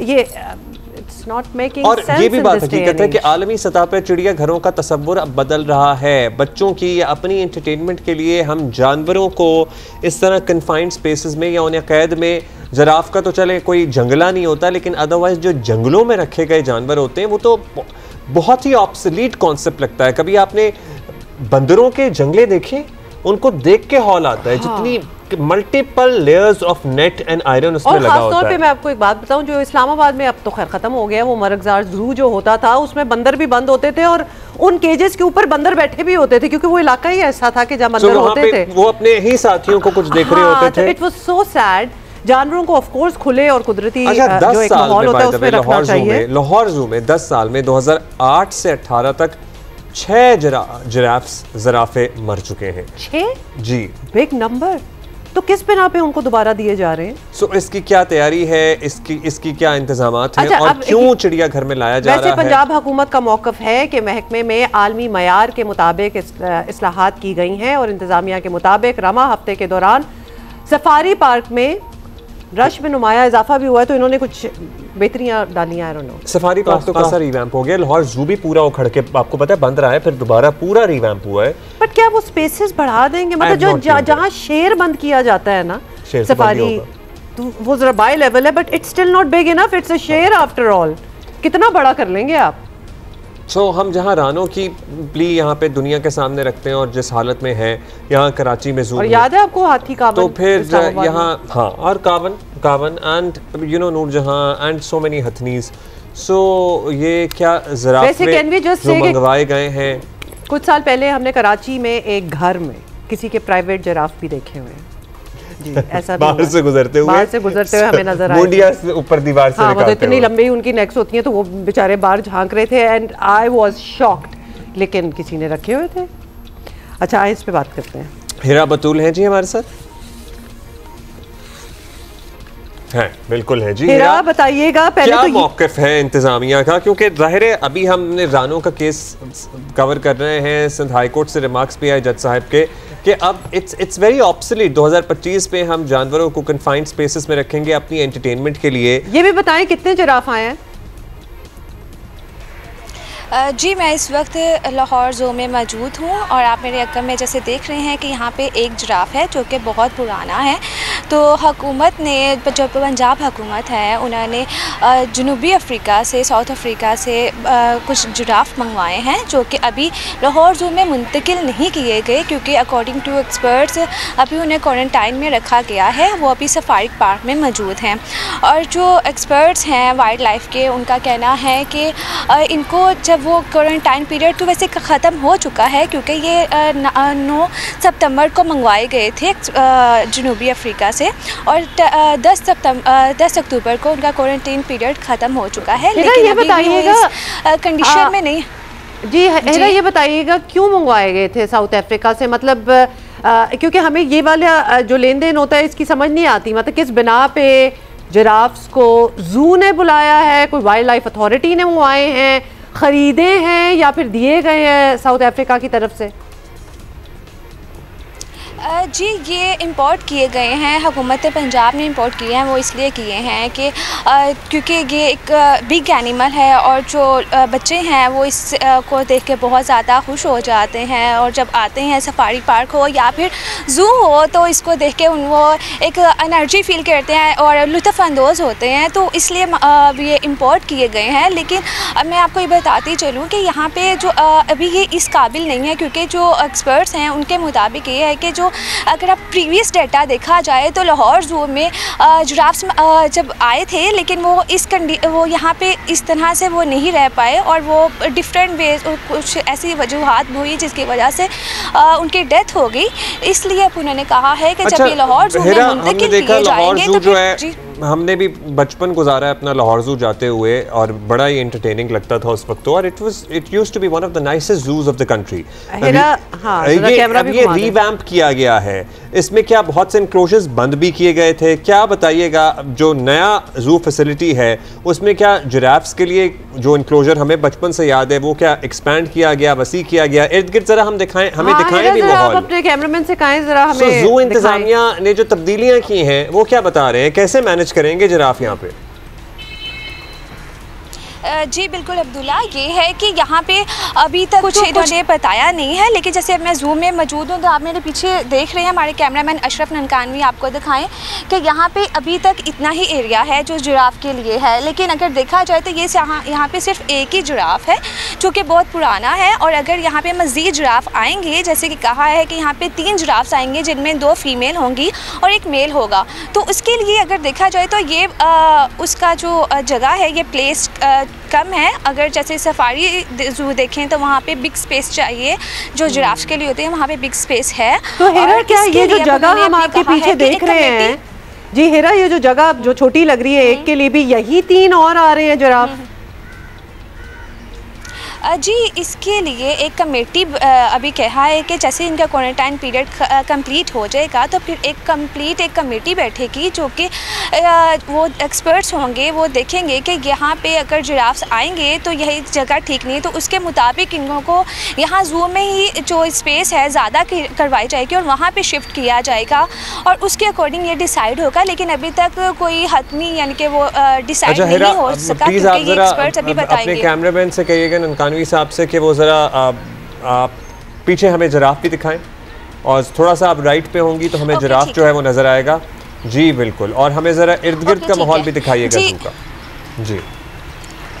ये इट्स नॉट मेकिंग सेंस। और ये भी बात हकीकत है कि आलमी सतह पर चिड़ियाघरों का तस्वुर अब बदल रहा है। बच्चों की या अपनी एंटरटेनमेंट के लिए हम जानवरों को इस तरह कन्फाइंड स्पेसेस में या उन्हें कैद में, जिराफ का तो चले कोई जंगला नहीं होता, लेकिन अदरवाइज जो जंगलों में रखे गए जानवर होते हैं वो तो बहुत ही ऑब्सोलीट कॉन्सेप्ट लगता है। कभी आपने बंदरों के जंगले देखे? उनको देख के हौल आता है। हाँ। जितनी multiple layers of net and iron उसमें लगा होता है। और खास तौर पे मैं आपको एक बात बताऊं, जो इस्लामाबाद में अब तो खैर खत्म हो गया, वो मरगजार जू जो होता था उसमें बंदर भी बंद होते थे और उन केजेस के ऊपर बंदर बैठे भी होते थे, क्योंकि वो इलाका ही ऐसा था कि जहाँ बंदर होते थे। वो अपने ही साथियों को कुछ देख रहे होते थे। It was so sad. जानवरों को ऑफ कोर्स खुले और कुदरती जो एक माहौल होता है उसमें रखना चाहिए। लाहौर जू में 10 साल में 2008 से 18 तक 6 जिराफे मर चुके हैं। 6 जी, बिग नंबर। तो किस बिना पे उनको दोबारा दिए जा रहे हैं? सो इसकी क्या तैयारी है, इसकी क्या इंतजामात हैं और क्यों चिड़ियाघर में लाया जा रहा है? पंजाब हुकूमत का मौकफ है कि महकमे में आलमी मयार के मुताबिक इस्लाहात की गई हैं और इंतजामिया के मुताबिक रमा हफ्ते के दौरान सफारी पार्क में रश में नुमाया इजाफा भी हुआ है, तो इन्होंने कुछ बेहतरियां डाली हैं। सफारी पार्क तो खासा रिवैम्प हो गया। लाहौर जू भी पूरा उखड़ के आपको पता है बंद रहा है, फिर दोबारा पूरा रिवैम्प हुआ है। बट क्या वो स्पेसेस बढ़ा देंगे? मतलब जो जहाँ शेर बंद किया जाता है ना सफारी, तो वो जरा बाय लेवल है, but it's still not big enough. It's a शेर आफ्टर ऑल। कितना बड़ा कर लेंगे आप? हम जहाँ रानों की प्ली यहाँ पे दुनिया के सामने रखते हैं और जिस हालत में है, यहाँ कराची में जू, और याद है आपको हाथी कावन, तो फिर यहाँ हाँ, और Kaavan and you know Noorjahan and so many हथनीज। सो ये क्या जिराफे जो मंगवाए गए हैं। कुछ साल पहले हमने कराची में एक घर में किसी के प्राइवेट जिराफ भी देखे हुए हैं जी, ऐसा बाहर से गुजरते हुए हमें नजर आए, ऊपर दीवार से हाँ, मतलब इतनी लंबी उनकी नेक्स होती हैं, तो वो बेचारे बाहर झांक रहे थे एंड आई वाज शॉक्ड, लेकिन किसी ने रखे हुए थे। अच्छा, इस पे बात करते हैं। हिरा बतूल हैं जी हमारे साथ। है, बिल्कुल है जी। हिरा बताइएगा पहले क्या तो मौक़िफ़ है इंतज़ामिया का, क्योंकि ज़ाहिर है अभी हमने रानो का केस कवर कर रहे हैं, सिंध हाई कोर्ट से रिमार्क्स भी आए जज साहब के कि अब इट्स वेरी ऑब्सोलीट। 2025 में हम जानवरों को कन्फाइंड स्पेसेस में रखेंगे अपनी एंटरटेनमेंट के लिए। ये भी बताएं कितने जिराफ आए हैं? जी मैं इस वक्त लाहौर ज़ू में मौजूद हूँ और आप मेरे अक्कम में जैसे देख रहे हैं कि यहाँ पे एक जिराफ है जो कि बहुत पुराना है। तो हुकूमत ने, जो पंजाब हुकूमत है, उन्होंने जनूबी अफ्रीका से, साउथ अफ्रीका से कुछ जिराफ मंगवाए हैं जो कि अभी लाहौर ज़ू में मुंतकिल नहीं किए गए, क्योंकि अकॉर्डिंग टू एक्सपर्ट्स अभी उन्हें क्वारंटाइन में रखा गया है। वो अभी सफारी पार्क में मौजूद हैं और जो एक्सपर्ट्स हैं वाइल्ड लाइफ के, उनका कहना है कि इनको जब वो क्वारंटाइन पीरियड तो वैसे ख़त्म हो चुका है, क्योंकि ये 9 सितंबर को मंगवाए गए थे जनूबी अफ्रीका से और 10 अक्टूबर को उनका क्वारंटाइन पीरियड ख़त्म हो चुका है। लेकिन ये बताइएगा कंडीशन में नहीं। जी हिरा, ये बताइएगा क्यों मंगवाए गए थे साउथ अफ्रीका से? मतलब क्योंकि हमें ये वाला जो लेन देन होता है इसकी समझ नहीं आती। मतलब किस बिना पे जिराफ्स को जू ने बुलाया है, कोई वाइल्ड लाइफ अथॉरिटी ने मंगवाए हैं, खरीदे हैं या फिर दिए गए हैं साउथ अफ्रीका की तरफ से? जी ये इंपोर्ट किए गए हैं, हुकूमत पंजाब ने इंपोर्ट किए हैं। वो इसलिए किए हैं कि क्योंकि ये एक बिग एनिमल है और जो बच्चे हैं वो इस को देख के बहुत ज़्यादा खुश हो जाते हैं और जब आते हैं सफारी पार्क हो या फिर ज़ू हो तो इसको देख के वो एक एनर्जी फील करते हैं और लुत्फ़अंदोज़ होते हैं। तो इसलिए ये इंपोर्ट किए गए हैं। लेकिन मैं आपको ये बताती चलूँ कि यहाँ पे जो अभी ये इस काबिल नहीं है, क्योंकि जो एक्सपर्ट्स हैं उनके मुताबिक ये है कि जो अगर आप प्रीवियस डेटा देखा जाए तो लाहौर ज़ू में जिराफ्स जब आए थे, लेकिन वो यहाँ पे इस तरह से वो नहीं रह पाए और वो डिफरेंट वे कुछ ऐसी वजूहात हुई जिसकी वजह से उनकी डेथ हो गई। इसलिए उन्होंने कहा है कि जब ये लाहौर ज़ू में मुंतकिल किए जाएंगे तो फिर हमने भी बचपन गुजारा है अपना लाहौर ज़ू जाते हुए और बड़ा ही एंटरटेनिंग लगता था उस वक्त, और it used to be one of the nicest zoos of the country. ये रीवैम्प किया गया है, इसमें क्या बहुत से इंक्लोजर्स बंद भी किए गए थे? क्या बताइएगा, जो नया ज़ू फैसिलिटी है उसमें क्या जिराफ्स के लिए जो इंक्लोजर हमें बचपन से याद है वो क्या एक्सपैंड किया गया, वसी किया गया? इर्द गिर्द जरा हम दिखाएं, हमें दिखाएं भी माहौल। अपने कैमरामैन से कहें जरा हमें। ज़ू इंतजामिया ने जो तब्दीलियां की हैं वो क्या बता रहे हैं, कैसे मैनेज करेंगे जिराफ यहाँ पे? जी बिल्कुल अब्दुल्ला, ये है कि यहाँ पे अभी तक कुछ इन्होंने बताया नहीं है। लेकिन जैसे मैं ज़ू में मौजूद हूँ तो आप मेरे पीछे देख रहे हैं, हमारे कैमरामैन अशरफ ननकानवी आपको दिखाएं कि यहाँ पे अभी तक इतना ही एरिया है जो जिराफ के लिए है। लेकिन अगर देखा जाए तो ये यहाँ पे सिर्फ एक ही जिराफ है जो कि बहुत पुराना है, और अगर यहाँ पे मज़ीद जिराफ आएंगे, जैसे कि कहा है कि यहाँ पे 3 जिराफ्स आएंगे जिनमें 2 फीमेल होंगी और 1 मेल होगा, तो उसके लिए अगर देखा जाए तो ये उसका जो जगह है ये प्लेस कम है। अगर जैसे सफारी ज़ू देखें तो वहाँ पे बिग स्पेस चाहिए, जो जिराफ्स के लिए होते हैं वहाँ पे बिग स्पेस है। तो हिरा, क्या ये जो जगह हम आपके पीछे देख रहे हैं, जी हिरा, ये जो जगह जो छोटी लग रही है एक के लिए भी यही 3 और आ रहे हैं जिराफ? जी इसके लिए एक कमेटी अभी कहा है कि जैसे इनका क्वारंटाइन पीरियड कंप्लीट हो जाएगा तो फिर एक कमेटी बैठेगी जो कि वो एक्सपर्ट्स होंगे, वो देखेंगे कि यहाँ पे अगर जिराफ्स आएंगे तो यही जगह ठीक नहीं है, तो उसके मुताबिक इनको को यहाँ ज़ू में ही जो स्पेस है ज़्यादा करवाई जाएगी और वहाँ पे शिफ्ट किया जाएगा और उसके अकॉर्डिंग ये डिसाइड होगा। लेकिन अभी तक कोई हतमी यानी कि वो डिसाइड नहीं हो सका, क्योंकि ये एक्सपर्ट्स अभी बताएंगे। अपने कैमरामैन से कहिएगा ननकानवी साहब से कि वो ज़रा आप पीछे हमें जिराफ भी दिखाएं, और थोड़ा सा आप राइट पे होंगी तो हमें जिराफ जो है वो नज़र आएगा। जी बिल्कुल, और हमें ज़रा इर्द गिर्द का माहौल भी दिखाइएगा ज़ू का। जी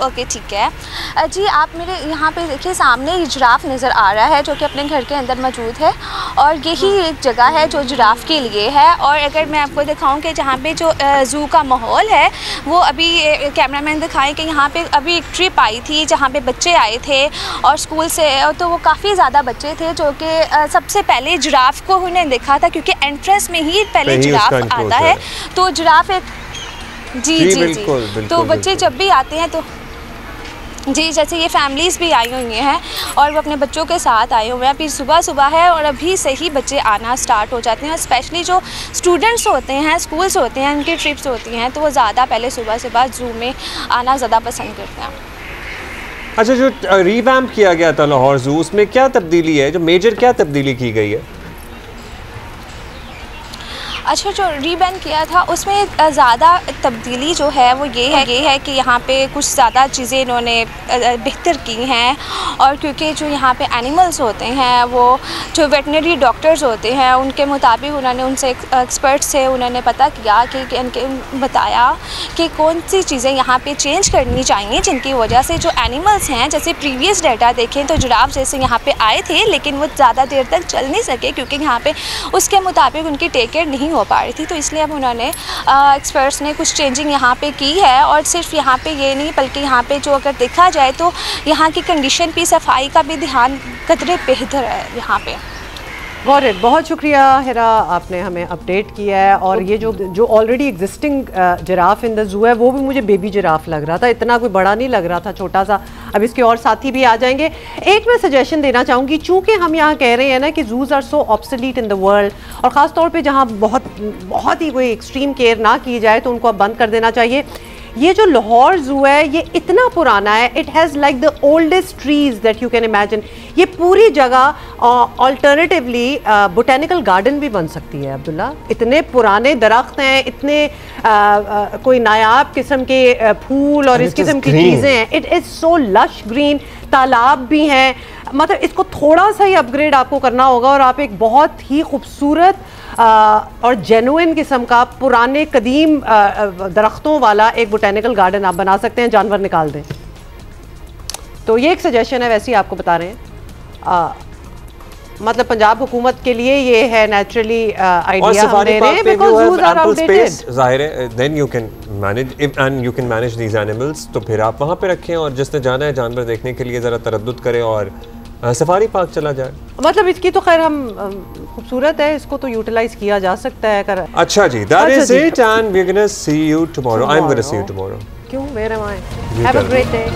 ओके ठीक है जी, आप मेरे यहाँ पे देखिए सामने जिराफ नज़र आ रहा है जो कि अपने घर के अंदर मौजूद है, और यही एक जगह है जो जिराफ के लिए है। और अगर मैं आपको दिखाऊं कि जहाँ पे जो ज़ू का माहौल है वो अभी कैमरामैन दिखाएं कि यहाँ पे अभी एक ट्रिप आई थी जहाँ पे बच्चे आए थे और स्कूल से, तो वो काफ़ी ज़्यादा बच्चे थे जो कि सबसे पहले जिराफ को उन्हें देखा था, क्योंकि एंट्रेंस में ही पहले जिराफ आता है। तो जिराफ एक जी, बिल्कुल, तो बच्चे जब भी आते हैं तो जी, जैसे ये फैमिलीज़ भी आई हुई हैं और वो अपने बच्चों के साथ आए हुए हैं। अभी सुबह है और अभी से ही बच्चे आना स्टार्ट हो जाते हैं। और स्पेशली जो स्टूडेंट्स होते हैं, स्कूल्स होते हैं, उनकी ट्रिप्स होती हैं, तो वो ज़्यादा पहले सुबह ज़ू में आना ज़्यादा पसंद करते हैं। अच्छा, जो रिवैम्प किया गया था लाहौर ज़ू, उसमें क्या तब्दीली है, जो मेजर क्या तब्दीली की गई है? अच्छा, जो रीबैन किया था उसमें ज़्यादा तब्दीली जो है वो ये है कि यहाँ पे कुछ ज़्यादा चीज़ें इन्होंने बेहतर की हैं। और क्योंकि जो यहाँ पे एनिमल्स होते हैं, वो जो वेटनरी डॉक्टर्स होते हैं, उनके मुताबिक उन्होंने उनसे एक्सपर्ट से उन्होंने पता किया कि उनके बताया कि कौन सी चीज़ें यहाँ पे चेंज करनी चाहिए, जिनकी वजह से जो एनिमल्स हैं, जैसे प्रीवियस डाटा देखें तो जिराफ जैसे यहाँ पे आए थे लेकिन वो ज़्यादा देर तक चल नहीं सके क्योंकि यहाँ पे उसके मुताबिक उनकी टेक केयर नहीं हो पा रही थी। तो इसलिए अब उन्होंने एक्सपर्ट्स ने कुछ चेंजिंग यहाँ पे की है। और सिर्फ यहाँ पे ये नहीं बल्कि यहाँ पे जो अगर देखा जाए तो यहाँ की कंडीशन पे, सफाई का भी ध्यान कदरे बेहतर है यहाँ पे। गौरव, बहुत शुक्रिया हिरा, आपने हमें अपडेट किया है। और ये जो already existing giraffe in the zoo है, वो भी मुझे बेबी जिराफ लग रहा था, इतना कोई बड़ा नहीं लग रहा था, छोटा सा। अब इसके और साथी भी आ जाएंगे। एक मैं सजेशन देना चाहूँगी, चूँकि हम यहाँ कह रहे हैं ना कि zoos are so obsolete in the world, और ख़ास तौर पे जहाँ बहुत ही कोई एक्सट्रीम केयर ना की जाए तो उनको अब बंद कर देना चाहिए। ये जो लाहौर ज़ू है ये इतना पुराना है, it has like the oldest trees that you can imagine. ये पूरी जगह ऑल्टरनेटिवली बोटेनिकल गार्डन भी बन सकती है अब्दुल्ला। इतने पुराने दरख्त हैं, इतने कोई नायाब किस्म के फूल और इस किस्म की चीज़ें हैं। It is so lush green, तालाब भी हैं। मतलब इसको थोड़ा सा ही अपग्रेड आपको करना होगा और आप एक बहुत ही खूबसूरत और जेन्युइन किस्म का पुराने कदीम दरख्तों वाला एक बोटेनिकल गार्डन आप बना सकते हैं, जानवर निकाल दें। तो ये एक सजेशन है, वैसे ही आपको बता रहे हैं। मतलब पंजाब हुकूमत के लिए ये है नेचुरली आइडिया हम दे रहे हैं, बिकॉज़ ज़ूज़ आर आउटडेटेड। ज़ाहिर है, then you can manage and you can manage these animals. तो फिर आप वहाँ पे रखें और जिसने जाना है जानवर देखने के लिए ज़रा तरद्दुद करें और सफारी पार्क चला जाए। मतलब इसकी तो खैर हम खूबसूरत है, इसको तो यूटिलाइज किया जा सकता है। अच्छा जी, that is it and we're gonna see you tomorrow. I'm gonna see you tomorrow. क्यों? Where am I? Have a great day.